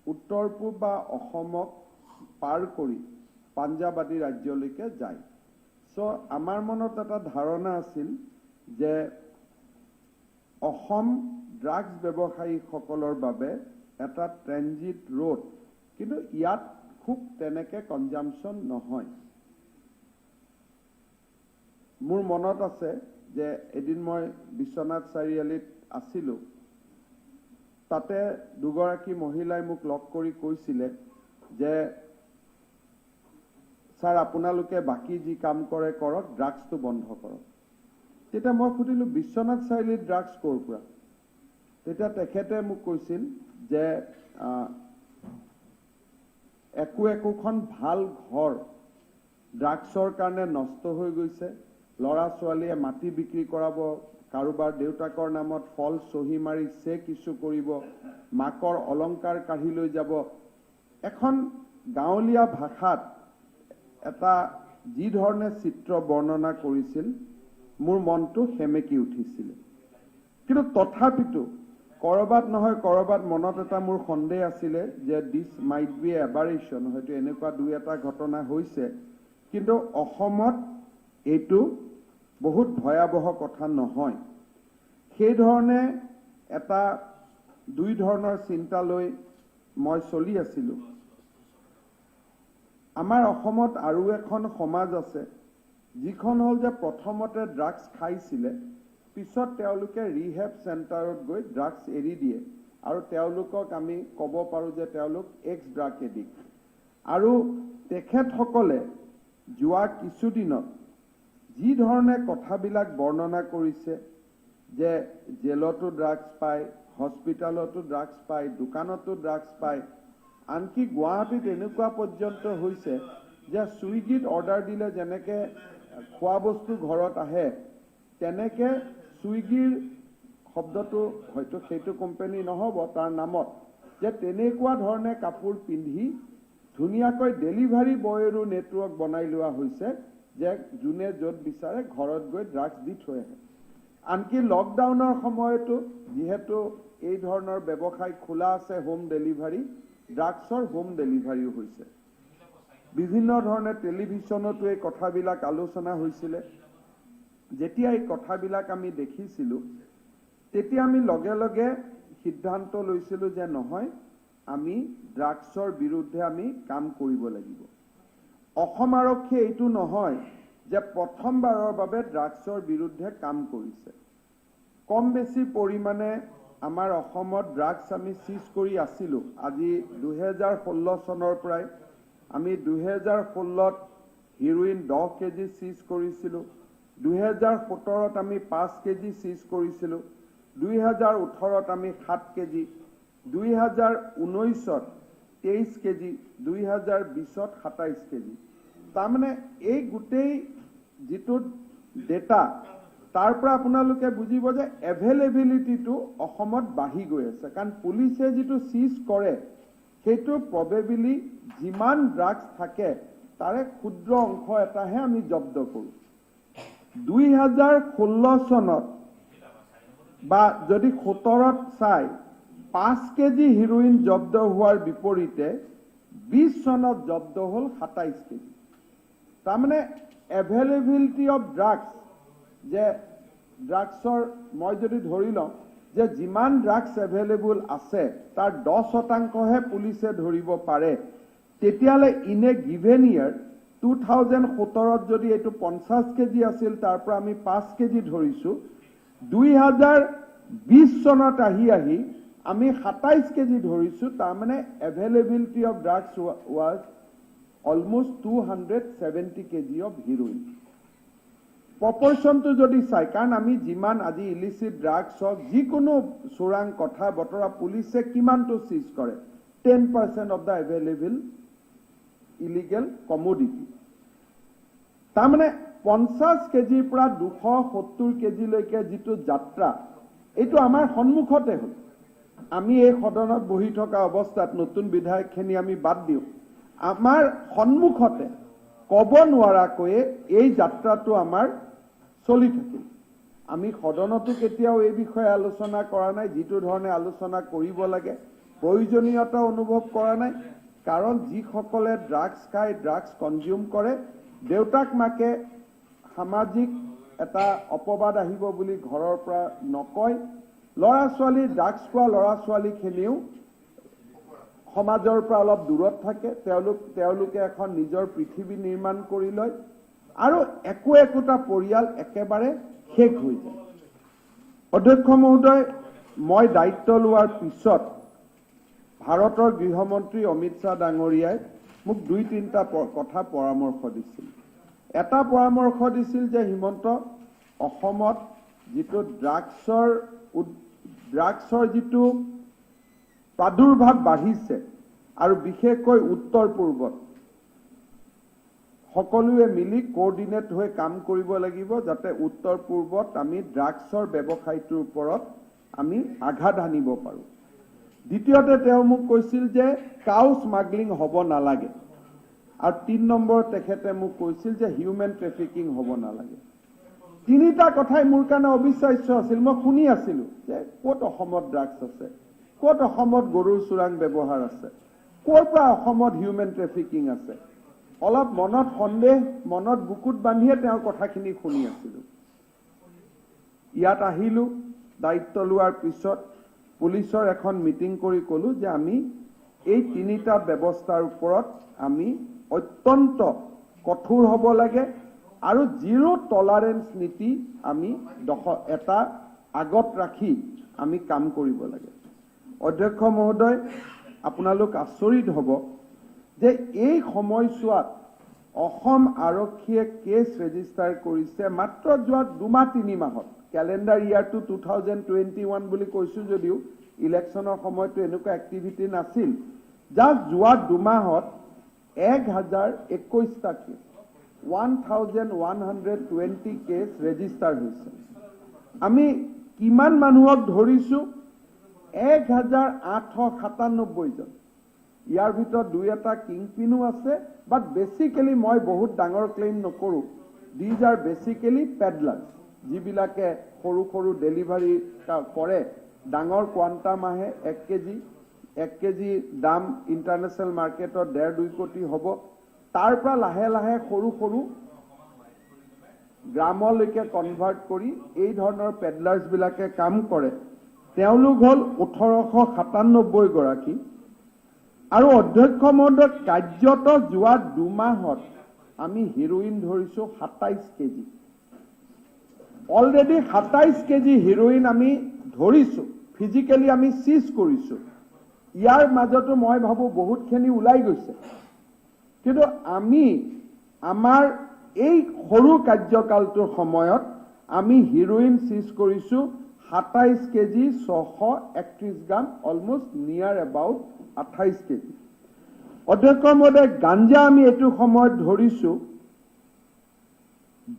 উত্তৰ পূব বা অসমক পাৰ কৰি পাঞ্জাব আদি ৰাজ্যলৈকে যায়। চ' আমাৰ মনত এটা ধাৰণা আছিল যে অসম ড্ৰাগছ ব্যৱসায়ীসকলৰ বাবে এটা ট্ৰেনজিট ৰোড, কিন্তু ইয়াত খুব তেনেকে কনজামশ্যন নহয়। মোৰ মনত আছে যে এদিন মই বিশ্বনাথ চাৰিআলিত আছিলোঁ, তাতে দুগৰাকী মহিলাই মোক লগ কৰি কৈছিলে যে ছাৰ, আপোনালোকে বাকী যি কাম কৰে কৰক, ড্ৰাগছটো বন্ধ কৰক। তেতিয়া মই সুধিলোঁ, বিশ্বনাথ চাৰিআলিত ড্ৰাগছ ক'ৰ পৰা? তেতিয়া তেখেতে মোক কৈছিল যে একোখন ভাল ঘৰ ড্ৰাগছৰ কাৰণে নষ্ট হৈ গৈছে। ল'ৰা ছোৱালীয়ে মাটি বিক্ৰী কৰাব, কাৰোবাৰ দেউতাকৰ নামত ফলছ চহী মাৰি চেক ইছ্যু কৰিব, মাকৰ অলংকাৰ কাঢ়ি লৈ যাব। এখন গাঁৱলীয়া ভাষাত এটা যি ধৰণে চিত্ৰ বৰ্ণনা কৰিছিল, মোৰ মনটো সেমেকি উঠিছিলে। কিন্তু তথাপিতো কৰবাত নহয় কৰবাত মনত এটা মোৰ সন্দেহ আছিলে যে দিছ মাইট বি এবাৰেশ্যন, হয়তো এনেকুৱা দুই এটা ঘটনা হৈছে, কিন্তু অসমত এইটো বহুত ভয়াৱহ কথা নহয়। সেইধৰণে এটা দুই ধৰণৰ চিন্তা লৈ মই চলি আছিলোঁ। আমাৰ অসমত আৰু এখন সমাজ আছে, যিখন হ'ল যে প্ৰথমতে ড্ৰাগছ খাইছিলে, পিছত তেওঁলোকে ৰিহেব চেণ্টাৰত গৈ ড্ৰাগছ এৰি দিয়ে আৰু তেওঁলোকক আমি ক'ব পাৰোঁ যে তেওঁলোক এক্স ড্ৰাগ এডিক্ট। আৰু তেখেতসকলে যোৱা কিছুদিনত যি ধৰণে কথাবিলাক বৰ্ণনা কৰিছে যে জেলতো ড্ৰাগছ পায়, হস্পিটেলতো ড্ৰাগছ পায়, দোকানতো ড্ৰাগছ পায়, আনকি গুৱাহাটীত এনেকুৱা পৰ্যন্ত হৈছে যে ছুইগিত অৰ্ডাৰ দিলে যেনেকে খোৱা বস্তু ঘৰত আহে, তেনেকে ছুইগিৰ শব্দটো হয়তো সেইটো কোম্পানী নহ'ব তাৰ নামত, যে তেনেকুৱা ধৰণে কাপোৰ পিন্ধি ধুনীয়াকৈ ডেলিভাৰী বয়ৰো নেটৱৰ্ক বনাই লোৱা হৈছে যে যোনে য'ত বিচাৰে ঘৰত গৈ ড্ৰাগছ দি থৈ আহে। আনকি লকডাউনৰ সময়তো যিহেতু এই ধৰণৰ ব্যৱসায় খোলা আছে, হোম ডেলিভাৰী, ড্ৰাগছৰ হোম ডেলিভাৰীও হৈছে। বিভিন্ন ধৰণে টেলিভিছনতো এই কথাবিলাক আলোচনা হৈছিলে। যেতিয়া এই কথাবিলাক আমি দেখিছিলোঁ, তেতিয়া আমি লগে লগে সিদ্ধান্ত লৈছিলোঁ যে নহয়, আমি ড্ৰাগছৰ বিৰুদ্ধে আমি কাম কৰিব লাগিব। অসম আৰক্ষীয়ে এইটো নহয় যে প্ৰথমবাৰৰ বাবে ড্ৰাগছৰ বিৰুদ্ধে কাম কৰিছে। কম বেছি পৰিমাণে আমাৰ অসমত ড্ৰাগছ আমি চিজ কৰি আছিলোঁ। আজি 2016 চনৰ পৰাই আমি 2016ত হিৰোইন 10 কেজি চিজ কৰিছিলোঁ, 2017ত আমি 5 কেজি চিজ কৰিছিলোঁ, 2018ত আমি 7 কেজি, 2019ত 23 কেজি, 2020ত 27 কেজি। তাৰমানে এই গোটেই যিটো ডেটা, তাৰ পৰা আপোনালোকে বুজিব যে এভেইলেবিলিটিটো অসমত বাঢ়ি গৈ আছে। কাৰণ পুলিচে যিটো চিজ কৰে সেইটো প্ৰবেবিলি যিমান ড্ৰাগছ থাকে তাৰে ক্ষুদ্ৰ অংশ এটাহে আমি জব্দ কৰোঁ 2016 চনত বা যদি 17ত চাই 5 কেজি হিৰোইন জব্দ হোৱাৰ বিপৰীতে 20 চনত জব্দ হ'ল 27 কেজি তাৰমানে এভেইলেবিলিটি অফ ড্ৰাগছ যে ড্ৰাগছৰ মই যদি ধৰি লওঁ যে যিমান ড্ৰাগছ এভেইলেবল আছে তাৰ 10%হে পুলিচে ধৰিব পাৰে তেতিয়ালে ইন এ গিভেন ইয়াৰ 2017ত যদি এইটো 50 কেজি আছিল তাৰ পৰা আমি 5 কেজি ধৰিছো 2020 চনত আহি আমি 27 কেজি ধৰিছো তাৰমানে availability of drugs was almost 270 KG of heroin প্ৰপৰচনটো যদি চাই কাৰণ আমি যিমান আজি ইলিচিট ড্ৰাগছ হওক যিকোনো চোৰাং কথা বতৰা পুলিচে কিমানটো চিজ কৰে 10% of the available illegal commodity তাৰমানে 50 কেজিৰ পৰা 270 কেজিলৈকে যিটো যাত্ৰা এইটো আমাৰ সন্মুখতে হ'ল আমি এই সদনত বহি থকা অৱস্থাত নতুন বিধায়কখিনি আমি বাদ দিওঁ আমাৰ সন্মুখতে ক'ব নোৱাৰাকৈয়ে এই যাত্ৰাটো আমাৰ চলি থাকিল আমি সদনতো কেতিয়াও এই বিষয়ে আলোচনা কৰা নাই যিটো ধৰণে আলোচনা কৰিব লাগে প্ৰয়োজনীয়তা অনুভৱ কৰা নাই কাৰণ যিসকলে ড্ৰাগছ খায় ড্ৰাগছ কনজিউম কৰে দেউতাক মাকে সামাজিক এটা অপবাদ আহিব বুলি ঘৰৰ পৰা নকয় ল'ৰা ছোৱালী ড্ৰাগছ খোৱা ল'ৰা ছোৱালীখিনিও সমাজৰ পৰা অলপ দূৰত থাকে তেওঁলোকে এখন নিজৰ পৃথিৱী নিৰ্মাণ কৰি লয় আৰু একোটা পৰিয়াল একেবাৰে শেষ হৈ যায় অধ্যক্ষ মহোদয় মই দায়িত্ব লোৱাৰ পিছত ভাৰতৰ গৃহমন্ত্ৰী অমিত শ্বাহ ডাঙৰীয়াই মোক 2-3টা কথা পৰামৰ্শ দিছিল এটা পৰামৰ্শ দিছিল যে হিমন্ত অসমত যিটো ড্ৰাগছৰ যিটো প্ৰাদুৰ্ভাৱ বাঢ়িছে আৰু বিশেষকৈ উত্তৰ পূৰ্বত সকলোৱে মিলি কোঅৰ্ডিনেট হৈ কাম কৰিব লাগিব যাতে উত্তৰ পূৰ্বত আমি ড্ৰাগছৰ ব্যৱসায়টোৰ ওপৰত আমি আঘাত আনিব পাৰোঁ দ্বিতীয়তে তেওঁ মোক কৈছিল যে কাউ স্মাগলিং হ'ব নালাগে আৰু 3 নম্বৰ তেখেতে মোক কৈছিল যে হিউমেন ট্ৰেফিকিং হ'ব নালাগে তিনিটা কথাই মোৰ কাৰণে অবিশ্বাস্য আছিল মই শুনি আছিলোঁ যে ক'ত অসমত ড্ৰাগছ আছে ক'ত অসমত গৰুৰ চোৰাং ব্যৱহাৰ আছে ক'ৰ পৰা অসমত হিউমেন ট্ৰেফিকিং আছে অলপ মনত সন্দেহ মনত বুকুত বান্ধিয়ে তেওঁৰ কথাখিনি শুনি আছিলোঁ ইয়াত আহিলোঁ দায়িত্ব লোৱাৰ পিছত পুলিচৰ এখন মিটিং কৰি ক'লো যে আমি এই তিনিটা ব্যৱস্থাৰ ওপৰত আমি অত্যন্ত কঠোৰ হ'ব লাগে আৰু জিৰো টলাৰেন্স নীতি আমি এটা আগত ৰাখি আমি কাম কৰিব লাগে অধ্যক্ষ মহোদয় আপোনালোক আচৰিত হ'ব যে এই সময়ছোৱাত অসম আৰক্ষীয়ে কেছ ৰেজিষ্টাৰ কৰিছে মাত্ৰ যোৱা 2-3 মাহত ক্যালেণ্ডাৰ ইয়াৰটো 2021 বুলি কৈছো যদিও ইলেকশ্যনৰ সময়তো এনেকুৱা এক্টিভিটি নাছিল জাষ্ট যোৱা 2 মাহত 1021টা কেছ 1120 কেছ ৰেজিষ্টাৰ হৈছে আমি কিমান মানুহক ধৰিছো 1897 জন ইয়াৰ ভিতৰত 2-এটা কিংপিনো আছে বাট বেসিক্যালি মই বহুত ডাঙৰ ক্লেইম নকৰো দিজ আৰ বেসিক্যালি পেডলাৰ্স যিবিলাকে সৰু সৰু ডেলিভাৰী কৰে ডাঙৰ কোৱান্টাম আহে 1 কেজি দাম ইন্টাৰনেশ্যনেল মাৰ্কেটত 1.5-2 কোটি হ'ব তাৰ পৰা লাহে লাহে সৰু সৰু গ্ৰামলৈকে কনভাৰ্ট কৰি এই ধৰণৰ পেডলাৰ্স বিলাকে কাম কৰে তেওঁলোক হল 1897 গৰাকী আৰু অধ্যক্ষ মহোদয় কাৰ্যত যোৱা 2 মাহত আমি হিৰোইন ধৰিছো 27 কেজি অলৰেডি 27 কেজি হিৰোইন আমি ধৰিছো ফিজিক্যালি আমি সিজ কৰিছো ইয়াৰ মাজতো মই ভাবো বহুতখিনি উলাই গৈছে কিন্তু আমি আমাৰ এই সৰু কাৰ্যকালটোৰ সময়ত আমি হিৰোইন সিজ কৰিছো 27 কেজি 631 গ্ৰাম অলমোষ্ট নিয়াৰ এবাউট 28 কেজি অধ্যক্ষ মহোদয় গাঞ্জা আমি এইটো সময়ত ধৰিছো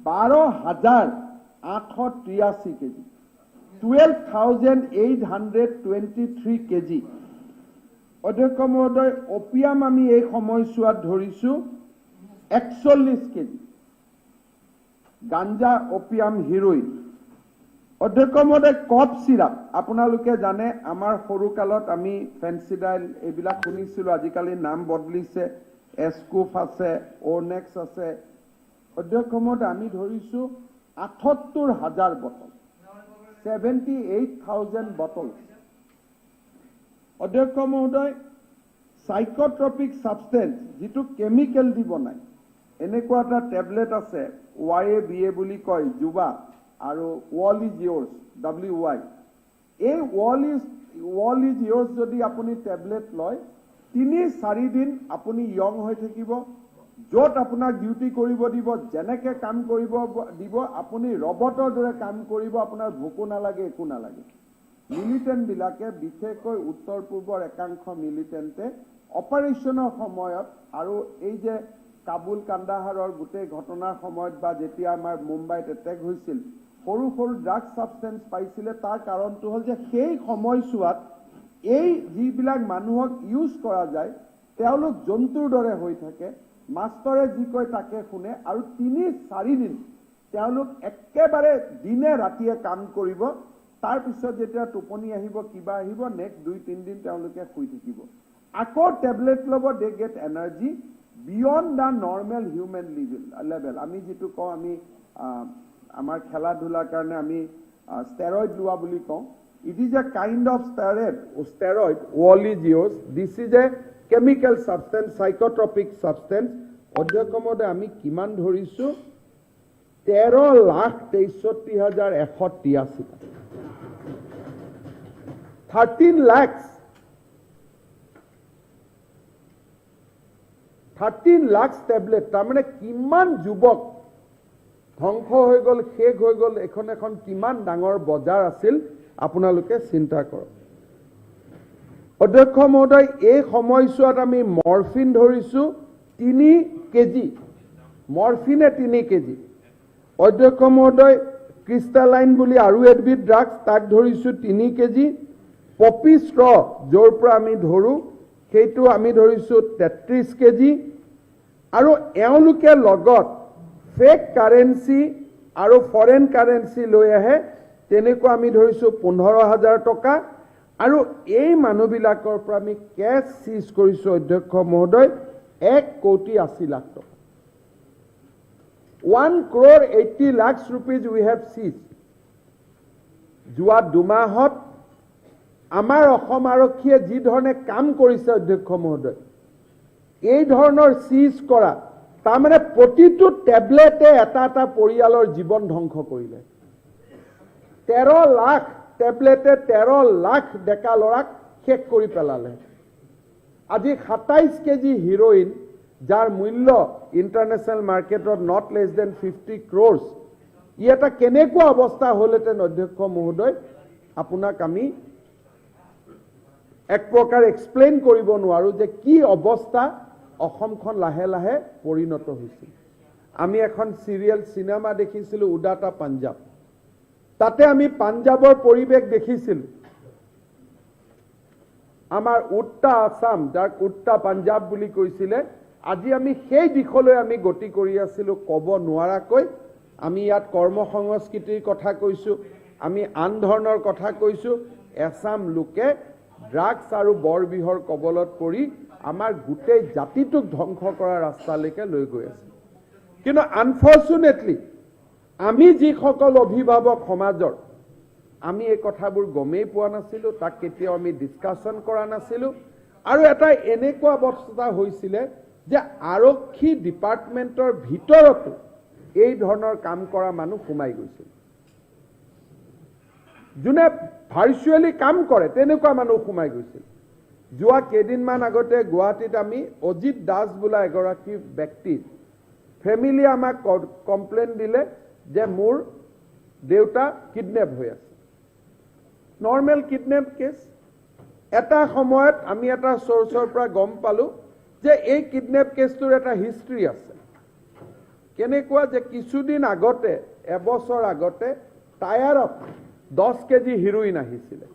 12,883 কেজি 12,823 কেজি অধ্যক্ষ মহোদয়, অপিয়াম আমি এই সময়ছোৱাত ধৰিছো 41 কেজি, গাঞ্জা, অপিয়াম, হিৰোইন। অধ্যক্ষ মহোদয়, কফ চিৰাপ আপোনালোকে জানে আমাৰ সৰুকালত আমি ফেন্সিডাইল এইবিলাক শুনিছিলো, আজিকালি নাম বদলিছে, এস্কুফ আছে, অ'নেক্স আছে। অধ্যক্ষ মহোদয়, আমি ধৰিছো ৭৮,০০০ বটল, 78,000 বটল। অধ্যক্ষ মহোদয়, সাইকোট্ৰপিক সাবষ্টেন্স যিটো কেমিকেল দি বনায়, এনেকুৱা এটা টেবলেট আছে, YABA বুলি কয়, যুৱা, আৰু ৱল ইজ ইয়ৰ্ছ, WY। এই ৱল ইজ ইয়ৰ্ছ যদি আপুনি টেবলেট লয়, ৩-৪ দিন আপুনি য়ং হৈ থাকিব। য'ত আপোনাক ডিউটি কৰিব দিব, যেনেকে কাম কৰিব দিব, আপুনি ৰবটৰ দৰে কাম কৰিব, আপোনাৰ ভোকো নালাগে, একো নালাগে। মিলিটেণ্টবিলাকে, বিশেষকৈ উত্তৰ পূৰ্বৰ একাংশ মিলিটেণ্টে অপাৰেশ্যনৰ সময়ত আৰু এই যে কাবুল, কান্দাহাৰৰ গোটেই ঘটনাৰ সময়ত বা যেতিয়া আমাৰ মুম্বাইত এটেক হৈছিল, সৰু সৰু ড্ৰাগছ ছাবষ্টেন্স পাইছিলে। তাৰ কাৰণটো হ'ল যে সেই সময়ছোৱাত এই যিবিলাক মানুহক ইউজ কৰা যায়, তেওঁলোক জন্তুৰ দৰে হৈ থাকে, মাষ্টৰে যি কয় তাকে শুনে, আৰু ৩-৪ দিন তেওঁলোক একেবাৰে দিনে ৰাতিয়ে কাম কৰিব। তাৰপিছত যেতিয়া টোপনি আহিব, কিবা আহিব, নেক্সট 2-3 দিন তেওঁলোকে শুই থাকিব, আকৌ টেবলেট ল'ব, they get energy beyond the normal human level. আমি যিটো কওঁ, আমি আমাৰ খেলা ধূলাৰ কাৰণে আমি ষ্টেৰইড লোৱা বুলি কওঁ। It is a kind of steroid, wall is yours. This is a chemical substance, psychotropic substance. অধ্যক্ষ মহোদয়, আমি কিমান ধৰিছো? 13,63,183। 13 লাখ টেবলেট। তাৰমানে কিমান যুৱক ধ্বংস হৈ গ'ল, শেষ হৈ গ'ল। এখন কিমান ডাঙৰ বজাৰ আছিল, আপোনালোকে চিন্তা কৰক। অধ্যক্ষ মহোদয়, এই সময়ছোৱাত আমি মৰফিন ধৰিছো 3 কেজি, মৰফিনে 3 কেজি। অধ্যক্ষ মহোদয়, ক্ৰিষ্টালাইন বুলি আৰু এবিধ ড্ৰাগছ, তাক ধৰিছো 3 কেজি। পপি ষ্ট্ৰ, য'ৰ পৰা আমি ধৰো, সেইটো আমি ধৰিছো 33 কেজি। আৰু এওঁলোকে লগত ফেক কাৰেঞ্চি আৰু ফৰেন কাৰেঞ্চি লৈ আহে, তেনেকুৱা আমি ধৰিছো 15,000 টকা। আৰু এই মানুহবিলাকৰ পৰা আমি কেছ চিজ কৰিছো অধ্যক্ষ মহোদয় 1,80,00,000 টকা। 1,80 lakhs rupees we have seized. যোৱা 2 মাহত আমাৰ অসম আৰক্ষীয়ে যি ধৰণে কাম কৰিছে অধ্যক্ষ মহোদয়, এই ধৰণৰ চিজ কৰা, তাৰমানে প্ৰতিটো টেবলেটে এটা এটা পৰিয়ালৰ জীৱন ধ্বংস কৰিলে। 13 লাখ টেবলেটে 13 লাখ ডেকা ল'ৰাক শেষ কৰি পেলালে। আজি 27 কেজি হিৰোইন, যাৰ মূল্য ইণ্টাৰনেশ্যনেল মাৰ্কেটত নট লেছ দেন 50 crores, ই এটা কেনেকুৱা অৱস্থা হ'লহেঁতেন অধ্যক্ষ মহোদয়, আপোনাক আমি এক প্ৰকাৰ এক্সপ্লেইন কৰিব নোৱাৰো যে কি অৱস্থা অসমখন লাহে লাহে পৰিণত হৈছিল। আমি এখন চিৰিয়েল চিনেমা দেখিছিলো, উদাতা পাঞ্জাব। তাতে আমি পাঞ্জাবৰ পৰিৱেশ দেখিছিলো। আমাৰ উত্তা আছাম, যাক উত্তা পাঞ্জাব বুলি কৈছিলে, আজি আমি সেই দিশলৈ আমি গতি কৰি আছিলো ক'ব নোৱাৰাকৈ। আমি ইয়াত কৰ্ম সংস্কৃতিৰ কথা কৈছো, আমি আন ধৰণৰ কথা কৈছো। এছাম লোকে ড্ৰাগছ আৰু বৰবিহৰ কবলত পৰি আমাৰ গোটেই জাতিটোক ধ্বংস কৰাৰ ৰাস্তালৈকে লৈ গৈ আছে। কিন্তু আনফৰ্চুনেটলি আমি যিসকল অভিভাৱক সমাজৰ, আমি এই কথাবোৰ গমেই পোৱা নাছিলো, তাক কেতিয়াও আমি ডিছকাশ্যন কৰা নাছিলো। আৰু এটা এনেকুৱা অৱস্থা হৈছিলে যে আৰক্ষী ডিপাৰ্টমেণ্টৰ ভিতৰতো এই ধৰণৰ কাম কৰা মানুহ সোমাই গৈছিল। যোনে ভাৰ্চুৱেলি কাম কৰে তেনেকুৱা মানুহ সোমাই গৈছিল। যোৱা কেইদিনমান আগতে গুৱাহাটীত আমি অজিত দাস বোলা এগৰাকী ব্যক্তিৰ ফেমিলিয়ে আমাক কমপ্লেইন দিলে যে মোৰ দেউতা কিডনেপ হৈ আছে। Normal kidnap case. এটা সময়ত আমি এটা চ'ৰ্চৰ পৰা গম পালো যে এই কিডনেপ কেছটোৰ এটা হিষ্ট্ৰী আছে। কেনেকুৱা যে কিছুদিন আগতে, এবছৰ আগতে টায়াৰত 10 কেজি হিৰোইন আহিছিলে।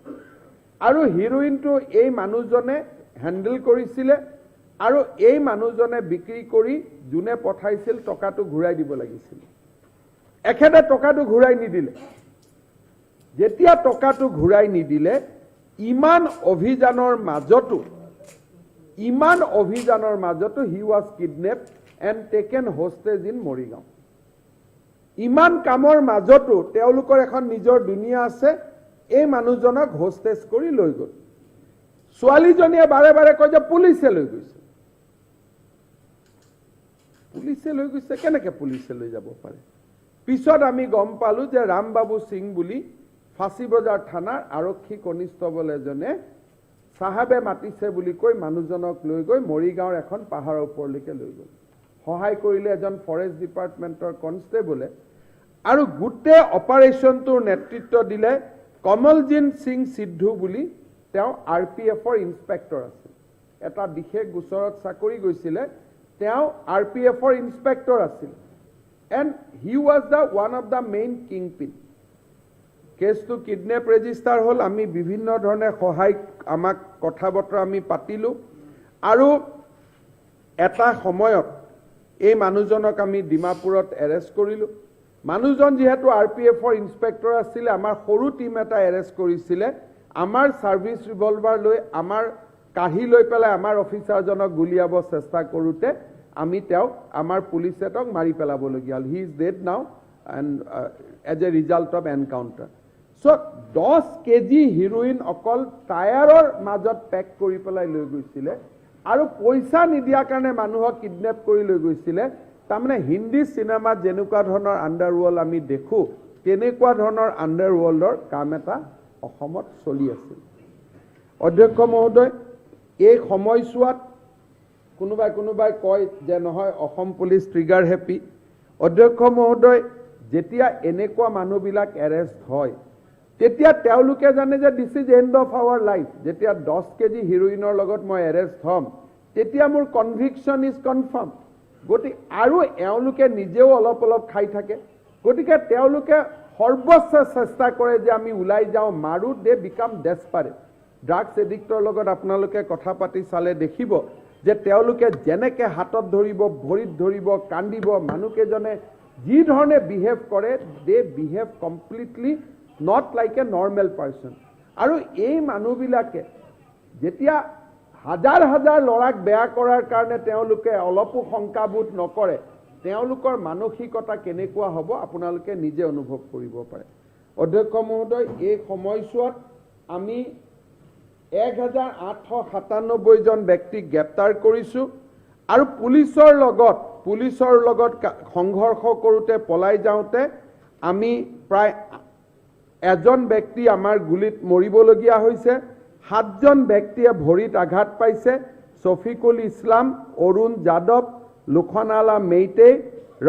আৰু হিৰোইনটো এই মানুহজনে হেণ্ডেল কৰিছিলে আৰু এই মানুহজনে বিক্ৰী কৰি যোনে পঠাইছিল টকাটো ঘূৰাই দিব লাগিছিল এখেতে টকাটো ঘূৰাই নিদিলে যেতিয়া টকাটো ঘূৰাই নিদিলে ইমান অভিযানৰ মাজতো he was kidnapped and taken hostage in Morigaon ইমান কামৰ মাজতো তেওঁলোকৰ এখন নিজৰ দুনিয়া আছে এই মানুহজনক হোষ্টেজ কৰি লৈ গ'ল ছোৱালীজনীয়ে বাৰে বাৰে কয় যে পুলিচে লৈ গৈছে কেনেকে পুলিচে লৈ যাব পাৰে পিছত আমি গম পালো যে ৰামবাবু সিং বুলি ফাঁচী বজাৰ থানাৰ আৰক্ষী কনিষ্টবল এজনে সাহাবে মাতিছে বুলি কৈ মানুহজনক লৈ গৈ মৰিগাঁৱৰ এখন পাহাৰৰ ওপৰলৈকে লৈ গ'ল সহায় কৰিলে এজন ফৰেষ্ট ডিপাৰ্টমেণ্টৰ কনষ্টেবলে আৰু গোটেই অপাৰেশ্যনটোৰ নেতৃত্ব দিলে কমলজিৎ সিং সিদ্ধু বুলি তেওঁ আৰপিএফৰ ইন্সপেক্টৰ আছিল এটা বিশেষ গোচৰত চাকৰি গৈছিলে তেওঁ আৰপিএফৰ ইন্সপেক্টৰ আছিল and he was the one of the main kingpin কেছটো কিডনেপ ৰেজিষ্টাৰ হ'ল আমি বিভিন্ন ধৰণে সহায় আমাক কথা বতৰা আমি পাতিলোঁ আৰু এটা সময়ত এই মানুহজনক আমি ডিমাপুৰত এৰেষ্ট কৰিলোঁ মানুহজন যেহেতু আৰপিএফৰ ইন্সপেক্টৰ আছিলে আমাৰ সৰু টিম এটা এৰেষ্ট কৰিছিলে আমাৰ সাৰ্ভিস ৰিভলভাৰ লৈ আমাৰ কাঢ়ি লৈ পেলাই আমাৰ অফিচাৰজনক গুলিয়াব চেষ্টা কৰোঁতে আমি তেওঁক আমাৰ পুলিচে তেওঁক মাৰি পেলাবলগীয়া হ'ল he is dead now and as a result of encounter so' 10 KG heroin অকল টায়াৰৰ মাজত পেক কৰি পেলাই লৈ গৈছিলে আৰু পইচা নিদিয়াৰ কাৰণে মানুহক কিডনেপ কৰি লৈ গৈছিলে তাৰমানে হিন্দী চিনেমাত যেনেকুৱা ধৰণৰ আণ্ডাৰৱৰ্ল্ড আমি দেখোঁ তেনেকুৱা ধৰণৰ আণ্ডাৰৱৰ্ল্ডৰ কাম এটা অসমত চলি আছিল অধ্যক্ষ মহোদয় এই সময়ছোৱাত কোনোবাই কয় যে নহয় অসম পুলিচ ট্ৰিগাৰ হেপী অধ্যক্ষ মহোদয় যেতিয়া এনেকুৱা মানুহবিলাক এৰেষ্ট হয় তেতিয়া তেওঁলোকে জানে যে this is end of our life যেতিয়া 10 কেজি হিৰোইনৰ লগত মই এৰেষ্ট হ'ম তেতিয়া মোৰ কনভিকশ্যন ইজ কনফাৰ্ম গতিকে আৰু এওঁলোকে নিজেও অলপ খাই থাকে গতিকে তেওঁলোকে সৰ্বোচ্চ চেষ্টা কৰে যে আমি ওলাই যাওঁ মাৰো দে বিকাম ডেছপাৰেট ড্ৰাগছ এডিক্টৰ লগত আপোনালোকে কথা পাতি চালে দেখিব যে তেওঁলোকে যেনেকৈ হাতত ধৰিব ভৰিত ধৰিব কান্দিব মানুহকেইজনে যি ধৰণে বিহেভ কৰে they behave completely not like a normal person আৰু এই মানুহবিলাকে যেতিয়া হাজাৰ ল'ৰাক বেয়া কৰাৰ কাৰণে তেওঁলোকে অলপো শংকাবোধ নকৰে তেওঁলোকৰ মানসিকতা কেনেকুৱা হ'ব আপোনালোকে নিজে অনুভৱ কৰিব পাৰে অধ্যক্ষ মহোদয় এই সময়ছোৱাত আমি 1897 জন ব্যক্তিক গ্ৰেপ্তাৰ কৰিছোঁ আৰু পুলিচৰ লগত সংঘৰ্ষ কৰোঁতে পলাই যাওঁতে আমি প্ৰায় এজন ব্যক্তি আমাৰ গুলিত মৰিবলগীয়া হৈছে 7 জন ব্যক্তিয়ে ভৰিত আঘাত পাইছে শফিকুল ইছলাম অৰুণ যাদৱ লুখনালা মেইতে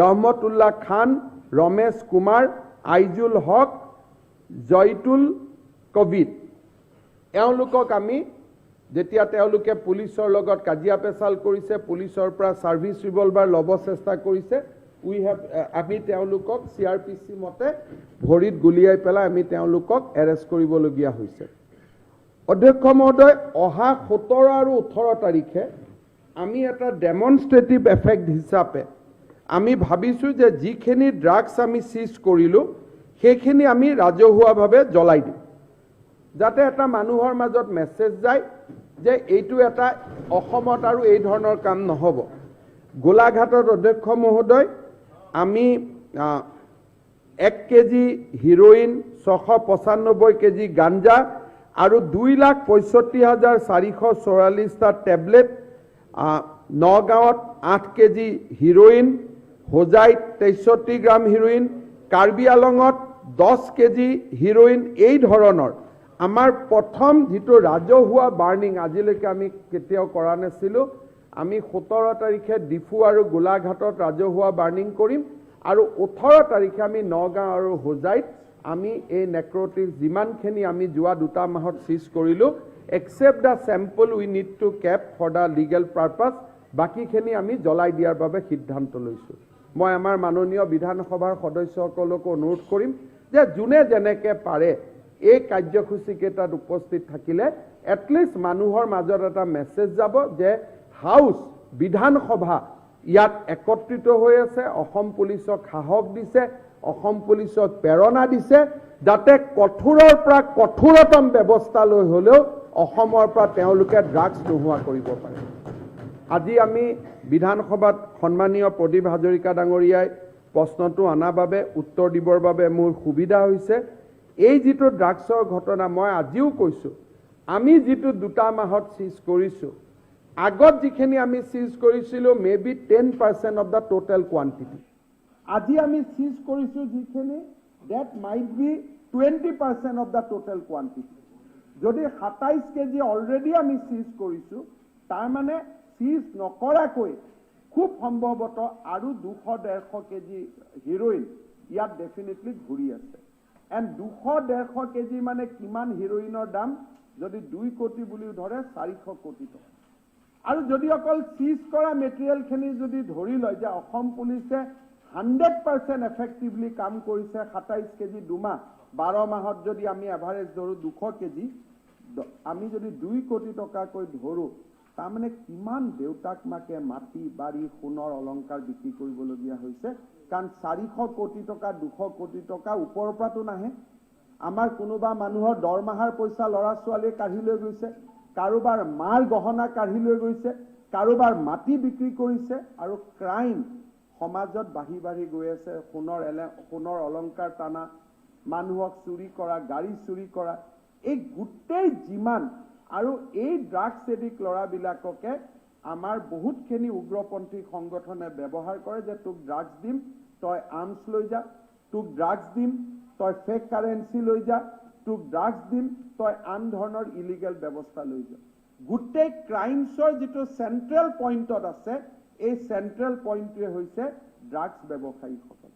ৰহমতুল্লাহ খান ৰমেশ কুমাৰ আইজুল হক জয়তুল কবিৰ এওঁলোকক আমি যেতিয়া তেওঁলোকে পুলিচৰ লগত কাজিয়া পেচাল কৰিছে পুলিচৰ পৰা সাৰ্ভিস ৰিভলভাৰ ল'ব চেষ্টা কৰিছে আমি তেওঁলোকক CRPC মতে ভৰিত গুলিয়াই পেলাই আমি তেওঁলোকক এৰেষ্ট কৰিবলগীয়া হৈছে অধ্যক্ষ মহোদয় অহা 17 আৰু 18 তাৰিখে আমি এটা ডেমনষ্ট্ৰেটিভ এফেক্ট হিচাপে আমি ভাবিছোঁ যে যিখিনি ড্ৰাগছ আমি সিজ কৰিলোঁ সেইখিনি আমি ৰাজহুৱাভাৱে জ্বলাই দিম যাতে এটা মানুহৰ মাজত মেছেজ যায় যে এইটো এটা অসমত আৰু এই ধৰণৰ কাম নহ'ব গোলাঘাটত অধ্যক্ষ মহোদয় আমি 1 কেজি হিৰোইন 695 কেজি গাঞ্জা আৰু 2,65,444টা টেবলেট নগাঁৱত 8 কেজি হিৰোইন হোজাইত 63 গ্ৰাম হিৰোইন কাৰ্বি আলঙত 10 কেজি হিৰোইন এই ধৰণৰ আমাৰ প্ৰথম যেটো ৰাজহুৱা বাৰ্নিং আজিলৈকে আমি কেতিয়াও কৰা নাছিলোঁ আমি 17 তাৰিখে ডিফু আৰু গোলাঘাটত ৰাজহুৱা বাৰ্নিং কৰিম আৰু 18 তাৰিখে আমি নগাঁও আৰু হোজাইত আমি এই নেক্ৰটিক যিমানখিনি আমি যোৱা 2 মাহত সিজ কৰিলোঁ except the sample we need to keep for the legal purpose বাকিখিনি আমি জ্বলাই দিয়াৰ বাবে সিদ্ধান্ত লৈছোঁ মই আমাৰ মাননীয় বিধানসভাৰ সদস্যসকলক অনুৰোধ কৰিম যে যোনে যেনেকৈ পাৰে এই কাৰ্যসূচীকেইটাত উপস্থিত থাকিলে এটলিষ্ট মানুহৰ মাজত এটা মেছেজ যাব যে হাউচ বিধানসভা ইয়াত একত্ৰিত হৈ আছে, অসম পুলিচক সাহস দিছে, অসম পুলিচক প্ৰেৰণা দিছে, যাতে কঠোৰৰ পৰা কঠোৰতম ব্যৱস্থা লৈ হ'লেও অসমৰ পৰা তেওঁলোকে ড্ৰাগছ নোহোৱা কৰিব পাৰে। আজি আমি বিধানসভাত সন্মানীয় প্ৰদীপ হাজৰিকা ডাঙৰীয়াই প্ৰশ্নটো অনাৰ বাবে উত্তৰ দিবৰ বাবে মোৰ সুবিধা হৈছে। এই যিটো ড্ৰাগছৰ ঘটনা মই আজিও কৈছোঁ, আমি যিটো 2 মাহত চিজ কৰিছোঁ, আগত যিখিনি আমি চিজ কৰিছিলোঁ may be 10% of the total quantity. আজি আমি চিজ কৰিছোঁ যিখিনি that might be 20% of the total quantity. যদি 27 কেজি অলৰেডি আমি চিজ কৰিছোঁ, তাৰমানে চিজ নকৰাকৈ খুব সম্ভৱতঃ আৰু 200-150 কেজি হিৰোইন ইয়াত ডেফিনেটলি ঘূৰি আছে। এণ্ড 200-150 কেজি মানে কিমান হিৰোইনৰ দাম যদি 2 কোটি বুলিও ধৰে 400 কোটি টকা। আৰু যদি অকল চিজ কৰা মেটেৰিয়েলখিনি যদি ধৰি লয় যে অসম পুলিচে 100% এফেক্টিভলি কাম কৰিছে, 27 কেজি 2 মাহ, 12 মাহত যদি আমি এভাৰেজ ধৰোঁ 200 কেজি, আমি যদি 2 কোটি টকাকৈ ধৰোঁ, তাৰমানে কিমান দেউতাক মাকে মাটি বাৰী সোণৰ অলংকাৰ বিক্ৰী কৰিবলগীয়া হৈছে। কাৰণ 400 কোটি টকা 200 কোটি টকা ওপৰৰ পৰাতো নাহে। আমাৰ কোনোবা মানুহৰ দৰমহাৰ পইচা ল'ৰা ছোৱালীয়ে কাঢ়ি লৈ গৈছে, কাৰোবাৰ মাৰ গহনা কাঢ়ি লৈ গৈছে, কাৰোবাৰ মাটি বিক্ৰী কৰিছে, আৰু ক্ৰাইম সমাজত বাঢ়ি বাঢ়ি গৈ আছে। সোণৰ অলংকাৰ টানা, মানুহক চুৰি কৰা, গাড়ী চুৰি কৰা, এই গোটেই যিমান, আৰু এই ড্ৰাগছ এডিক্ট ল'ৰাবিলাককে আমাৰ বহুতখিনি উগ্ৰপন্থী সংগঠনে ব্যৱহাৰ কৰে যে তোক ড্ৰাগছ দিম, তই আৰ্মছ লৈ যা, তোক ড্ৰাগছ দিম, তই ফেক কাৰেঞ্চি লৈ যা, তোক ড্ৰাগছ দিম, তই আন ধৰণৰ ইলিগেল ব্যৱস্থা লৈ যা। গোটেই ক্ৰাইমছৰ যিটো চেণ্ট্ৰেল পইণ্টত আছে, এই চেণ্ট্ৰেল পইণ্টটোৱে হৈছে ড্ৰাগছ ব্যৱসায়ীসকল।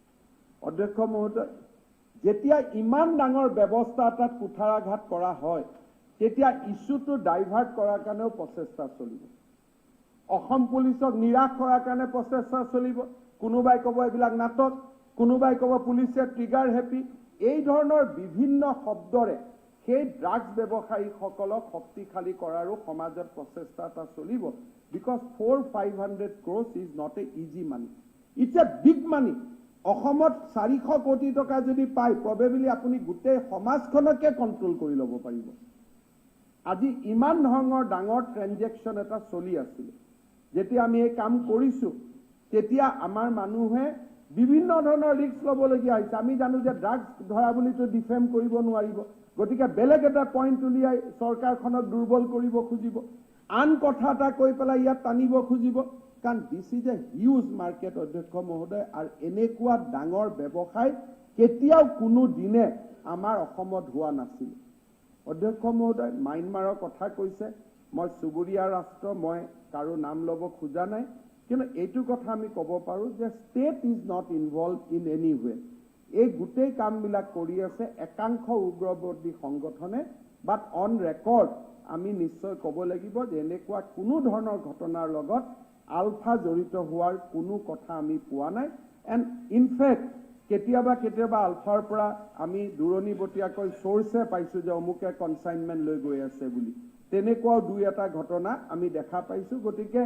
অধ্যক্ষ মহোদয়, যেতিয়া ইমান ডাঙৰ ব্যৱস্থা এটাত কুঠাৰাঘাত কৰা হয়, তেতিয়া ইছ্যুটো ডাইভাৰ্ট কৰাৰ কাৰণেও প্ৰচেষ্টা চলিব। অসম পুলিচক নিৰাশ কৰাৰ কাৰণে প্ৰচেষ্টা চলিব। কোনোবাই ক'ব এইবিলাক নাটক, কোনোবাই ক'ব পুলিচে ট্ৰিগাৰ হেপী। এই ধৰণৰ বিভিন্ন শব্দৰে সেই ড্ৰাগছ ব্যৱসায়ীসকলক শক্তিশালী কৰাৰো সমাজত প্ৰচেষ্টা এটা চলিব। Because 400-500 crores is not a easy money, it's a big money. অসমত 400 কোটি টকা যদি পায়, প্ৰবেবলি আপুনি গোটেই সমাজখনকে কণ্ট্ৰল কৰি ল'ব পাৰিব। আজি ইমান ধৰণৰ ডাঙৰ ট্ৰেনজেকশ্যন এটা চলি আছিলে। যেতিয়া আমি এই কাম কৰিছোঁ, তেতিয়া আমাৰ মানুহে বিভিন্ন ধৰণৰ ৰিস্ক ল'বলগীয়া হৈছে। আমি জানো যে ড্ৰাগছ ধৰা বুলিতো ডিফেম কৰিব নোৱাৰিব, গতিকে বেলেগ এটা পইণ্ট উলিয়াই চৰকাৰখনক দুৰ্বল কৰিব খুজিব, আন কথা এটা কৈ পেলাই ইয়াত টানিব খুজিব। কাৰণ দিছ ইজ এ হিউজ মাৰ্কেট অধ্যক্ষ মহোদয়, আৰু এনেকুৱা ডাঙৰ ব্যৱসায় কেতিয়াও কোনো দিনে আমাৰ অসমত হোৱা নাছিল। অধ্যক্ষ মহোদয়, ম্যানমাৰৰ কথা কৈছে, মই চুবুৰীয়া ৰাষ্ট্ৰ, মই কাৰো নাম ল'ব খোজা নাই, কিন্তু এইটো কথা আমি ক'ব পাৰোঁ যে state is not involve in any way. এই গোটেই কামবিলাক কৰি আছে একাংশ উগ্ৰবাদী সংগঠনে, বাট অন ৰেকৰ্ড আমি নিশ্চয় ক'ব লাগিব যে এনেকুৱা কোনো ধৰণৰ ঘটনাৰ লগত আলফা জড়িত হোৱাৰ কোনো কথা আমি পোৱা নাই। এণ্ড ইনফেক্ট কেতিয়াবা আলফাৰ পৰা আমি দূৰণিবতীয়াকৈ চ'ৰ্চে পাইছোঁ যে অমুকে কনচাইনমেণ্ট লৈ গৈ আছে বুলি। তেনেকুৱাও 2-এটা ঘটনা আমি দেখা পাইছোঁ। গতিকে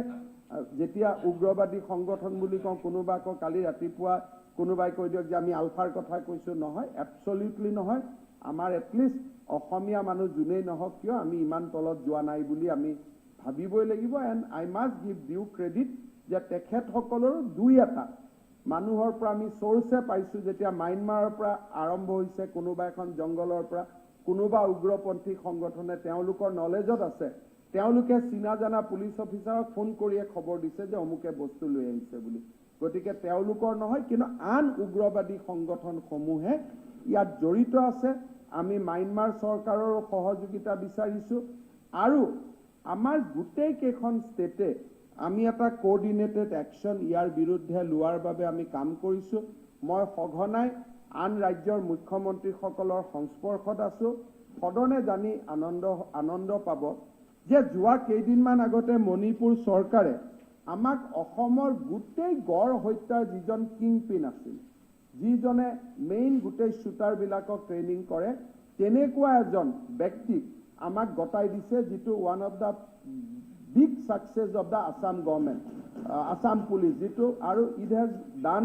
যেতিয়া উগ্ৰবাদী সংগঠন বুলি কওঁ, কোনোবা আকৌ কালি ৰাতিপুৱা কোনোবাই কৈ দিয়ক যে আমি আলফাৰ কথা কৈছোঁ। নহয়, এবছলিউটলি নহয়। আমাৰ এটলিষ্ট অসমীয়া মানুহ যোনেই নহওক কিয় আমি ইমান তলত যোৱা নাই বুলি আমি ভাবিবই লাগিব। And I must give due credit যে তেখেতসকলৰো 2-এটা মানুহৰ পৰা আমি চ'ৰ্চে পাইছোঁ, যেতিয়া ম্যানমাৰৰ পৰা আৰম্ভ হৈছে, কোনোবা এখন জংগলৰ পৰা কোনোবা উগ্ৰপন্থী সংগঠনে তেওঁলোকৰ নলেজত আছে, তেওঁলোকে চীনা জানা পুলিচ অফিচাৰক ফোন কৰিয়ে খবৰ দিছে যে অমুকে বস্তু লৈ আহিছে বুলি। গতিকে তেওঁলোকৰ নহয়, কিন্তু আন উগ্ৰবাদী সংগঠনসমূহে ইয়াত জড়িত আছে। আমি ম্যানমাৰ চৰকাৰৰ সহযোগিতা বিচাৰিছোঁ, আৰু আমাৰ গোটেই কেইখন ষ্টেটে আমি এটা কোঅৰ্ডিনেটেড একশ্যন ইয়াৰ বিৰুদ্ধে লোৱাৰ বাবে আমি কাম কৰিছোঁ। মই সঘনাই আন ৰাজ্যৰ মুখ্যমন্ত্ৰীসকলৰ সংস্পৰ্শত আছোঁ। সদনে জানি আনন্দ পাব যে যোৱা কেইদিনমান আগতে মণিপুৰ চৰকাৰে আমাক অসমৰ গোটেই গড় হত্যাৰ যিজন কিংপিন আছিল, যিজনে মেইন গোটেই শ্বুটাৰবিলাকক ট্ৰেইনিং কৰে, তেনেকুৱা এজন ব্যক্তিক আমাক গতাই দিছে, যিটো one of the big success of the Assam government, Assam police, যিটো আৰু ইট হেজ ডান,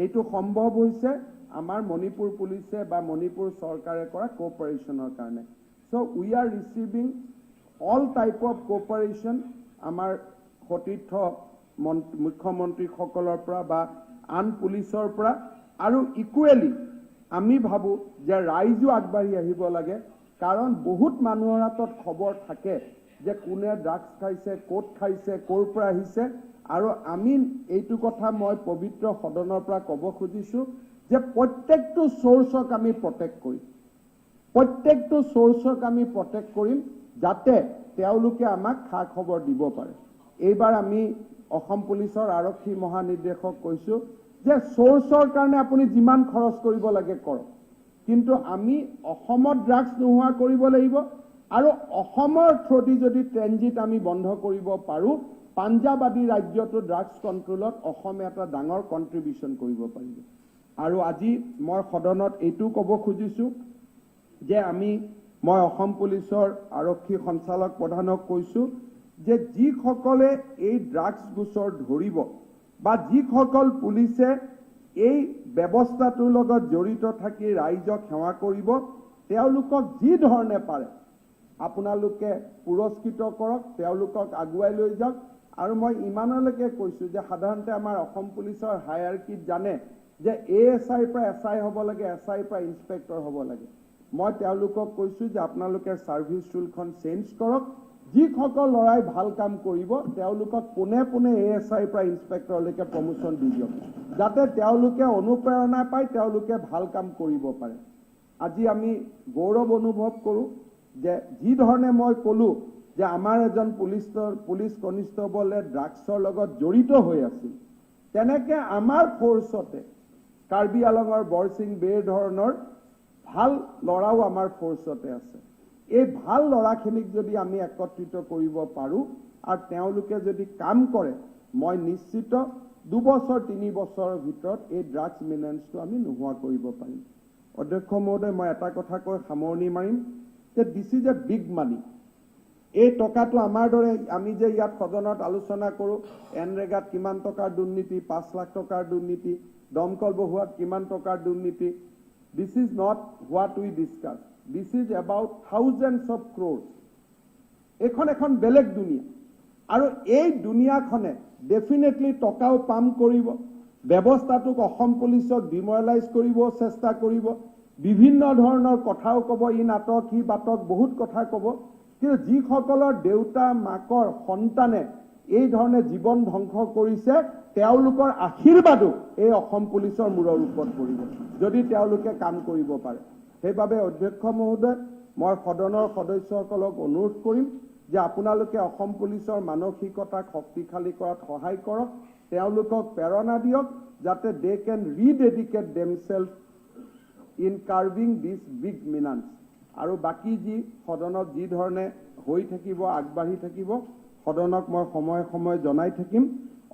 এইটো সম্ভৱ হৈছে আমাৰ মণিপুৰ পুলিচে বা মণিপুৰ চৰকাৰে কৰা কোঅপাৰেশ্যনৰ কাৰণে। So' we are receiving all type of cooperation আমাৰ সতীৰ্থ মুখ্যমন্ত্ৰীসকলৰ পৰা বা আন পুলিচৰ পৰা, আৰু ইকুৱেলি আমি ভাবোঁ যে ৰাইজো আগবাঢ়ি আহিব লাগে, কাৰণ বহুত মানুহৰ হাতত খবৰ থাকে যে কোনে ড্ৰাগছ খাইছে, ক'ত খাইছে, ক'ৰ পৰা আহিছে, আৰু আমি এইটো কথা মই পবিত্ৰ সদনৰ পৰা ক'ব খুজিছোঁ যে প্ৰত্যেকটো চ'ৰ্চক আমি প্ৰটেক্ট কৰিম, প্ৰত্যেকটো চ'ৰ্চক আমি প্ৰটেক্ট কৰিম, যাতে তেওঁলোকে আমাক খা খবৰ দিব পাৰে। এইবাৰ আমি অসম পুলিচৰ আৰক্ষী মহানিৰ্দেশক কৈছোঁ যে চ'ৰ্চৰ কাৰণে আপুনি যিমান খৰচ কৰিব লাগে কৰক, কিন্তু আমি অসমত ড্ৰাগছ নোহোৱা কৰিব লাগিব, আৰু অসমৰ থ্ৰুদি যদি ট্ৰেনজিট আমি বন্ধ কৰিব পাৰোঁ, পাঞ্জাব আদি ৰাজ্যতো ড্ৰাগছ কণ্ট্ৰলত অসমে এটা ডাঙৰ কণ্ট্ৰিবিউশ্যন কৰিব পাৰিব। আৰু আজি মই সদনত এইটো ক'ব খুজিছোঁ যে মই অসম পুলিচৰ আৰক্ষী সঞ্চালক প্ৰধানক কৈছোঁ যে যিসকলে এই ড্ৰাগছ গোচৰ ধৰিব বা যিসকল পুলিচে এই ব্যৱস্থাটোৰ লগত জড়িত থাকি ৰাইজক সেৱা কৰিব, তেওঁলোকক যি ধৰণে পাৰে আপোনালোকে পুৰস্কৃত কৰক, তেওঁলোকক আগুৱাই লৈ যাওক। আৰু মই ইমানলৈকে কৈছোঁ যে সাধাৰণতে আমাৰ অসম পুলিচৰ হায়াৰকিত জানে যে ASIৰ পৰা SI হ'ব লাগে, SIৰ পৰা ইন্সপেক্টৰ হ'ব লাগে। মই তেওঁলোকক কৈছোঁ যে আপোনালোকে ছাৰ্ভিচ ৰুলখন চেঞ্জ কৰক, যিসকল ল'ৰাই ভাল কাম কৰিব তেওঁলোকক পোনে পোনে ASIৰ পৰা ইন্সপেক্টৰলৈকে প্ৰমোশ্যন দি দিয়ক, যাতে তেওঁলোকে অনুপ্ৰেৰণা পায়, তেওঁলোকে ভাল কাম কৰিব পাৰে। আজি আমি গৌৰৱ অনুভৱ কৰোঁ যে যি ধৰণে মই ক'লোঁ যে আমাৰ এজন পুলিচ কনিষ্টবলে ড্ৰাগছৰ লগত জড়িত হৈ আছিল, তেনেকে আমাৰ ফ'ৰ্চতে কাৰ্বি আলঙৰ বৰছিং বেৰ ধৰণৰ ভাল ল'ৰাও আমাৰ ফ'ৰ্চতে আছে। এই ভাল ল'ৰাখিনিক যদি আমি একত্ৰিত কৰিব পাৰোঁ আৰু তেওঁলোকে যদি কাম কৰে, মই নিশ্চিত 2 বছৰ 3 বছৰৰ ভিতৰত এই ড্ৰাগছ মিনেন্সটো আমি নোহোৱা কৰিব পাৰিম। অধ্যক্ষ মহোদয়, মই এটা কথা কৈ সামৰণি মাৰিম যে দিছ ইজ এ বিগ মানি। এই টকাটো আমাৰ দৰে আমি যে ইয়াত সদনত আলোচনা কৰোঁ, এনৰেগাত কিমান টকাৰ দুৰ্নীতি, 5 লাখ টকাৰ দুৰ্নীতি, দমকল বহুৱাত কিমান টকাৰ দুৰ্নীতি, this is not what we discuss, this is about thousands of crores. এইখন এখন বেলেগ দুনিয়া, আৰু এই দুনিয়াখনে ডেফিনেটলি টকাও পাম্প কৰিব, ব্যৱস্থাটোক অসম পুলিচক ডিমৰেলাইজ কৰিব চেষ্টা কৰিব, বিভিন্ন ধৰণৰ কথাও ক'ব, ই নাটক সি বাটক বহুত কথা ক'ব, কিন্তু যিসকলৰ দেউতা মাকৰ সন্তানে এই ধৰণে জীৱন ধ্বংস কৰিছে, তেওঁলোকৰ আশীৰ্বাদো এই অসম পুলিচৰ মূৰৰ ওপৰত পৰিব যদি তেওঁলোকে কাম কৰিব পাৰে। সেইবাবে অধ্যক্ষ মহোদয়, মই সদনৰ সদস্যসকলক অনুৰোধ কৰিম যে আপোনালোকে অসম পুলিচৰ মানসিকতাক শক্তিশালী কৰাত সহায় কৰক, তেওঁলোকক প্ৰেৰণা দিয়ক, যাতে দে কেন ৰিডেডিকেট দেমছেল্ফ ইন কাৰ্ভিং দিছ বিগ মিনান্স। আৰু বাকী যি সদনত যি ধৰণে হৈ থাকিব, আগবাঢ়ি থাকিব, সদনক মই সময়ে সময়ে জনাই থাকিম।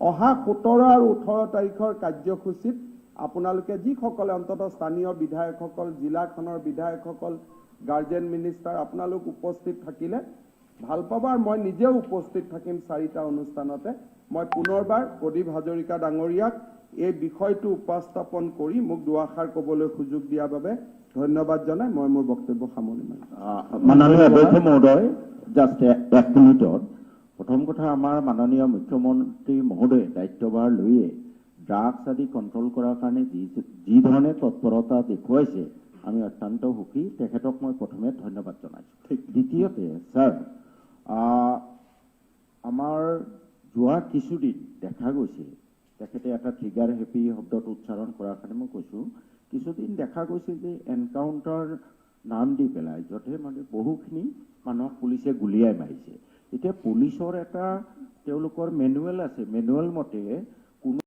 অহা 17 আৰু 18 তাৰিখৰ কাৰ্যসূচীত আপোনালোকে যিসকলে অন্ততঃ স্থানীয় বিধায়কসকল, জিলাখনৰ বিধায়কসকল, গাৰ্জেন মিনিষ্টাৰ আপোনালোক উপস্থিত থাকিলে ভাল পাব, আৰু মই নিজেও উপস্থিত থাকিম 4টা অনুষ্ঠানতে। মই পুনৰবাৰ প্ৰদীপ হাজৰিকা ডাঙৰীয়াক এই বিষয়টো উপস্থাপন কৰি মোক দুআষাৰ ক'বলৈ সুযোগ দিয়াৰ বাবে ধন্যবাদ জনাই মই মোৰ বক্তব্য সামৰণি মাৰিম। মাননীয় অধ্যক্ষ মহোদয়, জাষ্ট 1 মিনিটত প্ৰথম কথা, আমাৰ মাননীয় মুখ্যমন্ত্ৰী মহোদয়ে দায়িত্বভাৰ লৈয়ে ড্ৰাগছ আদি কণ্ট্ৰল কৰাৰ কাৰণে যি ধৰণে তৎপৰতা দেখুৱাইছে, আমি অত্যন্ত সুখী, তেখেতক মই প্ৰথমে ধন্যবাদ জনাইছোঁ। দ্বিতীয়তে ছাৰ, আমাৰ যোৱা কিছুদিন দেখা গৈছে, তেখেতে এটা ট্ৰিগাৰ হেপী শব্দটো উচ্চাৰণ কৰাৰ কাৰণে মই কৈছোঁ, কিছুদিন দেখা গৈছে যে এনকাউণ্টাৰ নাম দি পেলাই য'তে মানে বহুখিনি মানুহক পুলিচে গুলিয়াই মাৰিছে। এতিয়া পুলিচৰ এটা তেওঁলোকৰ মেনুৱেল আছে, মেনুৱেল মতে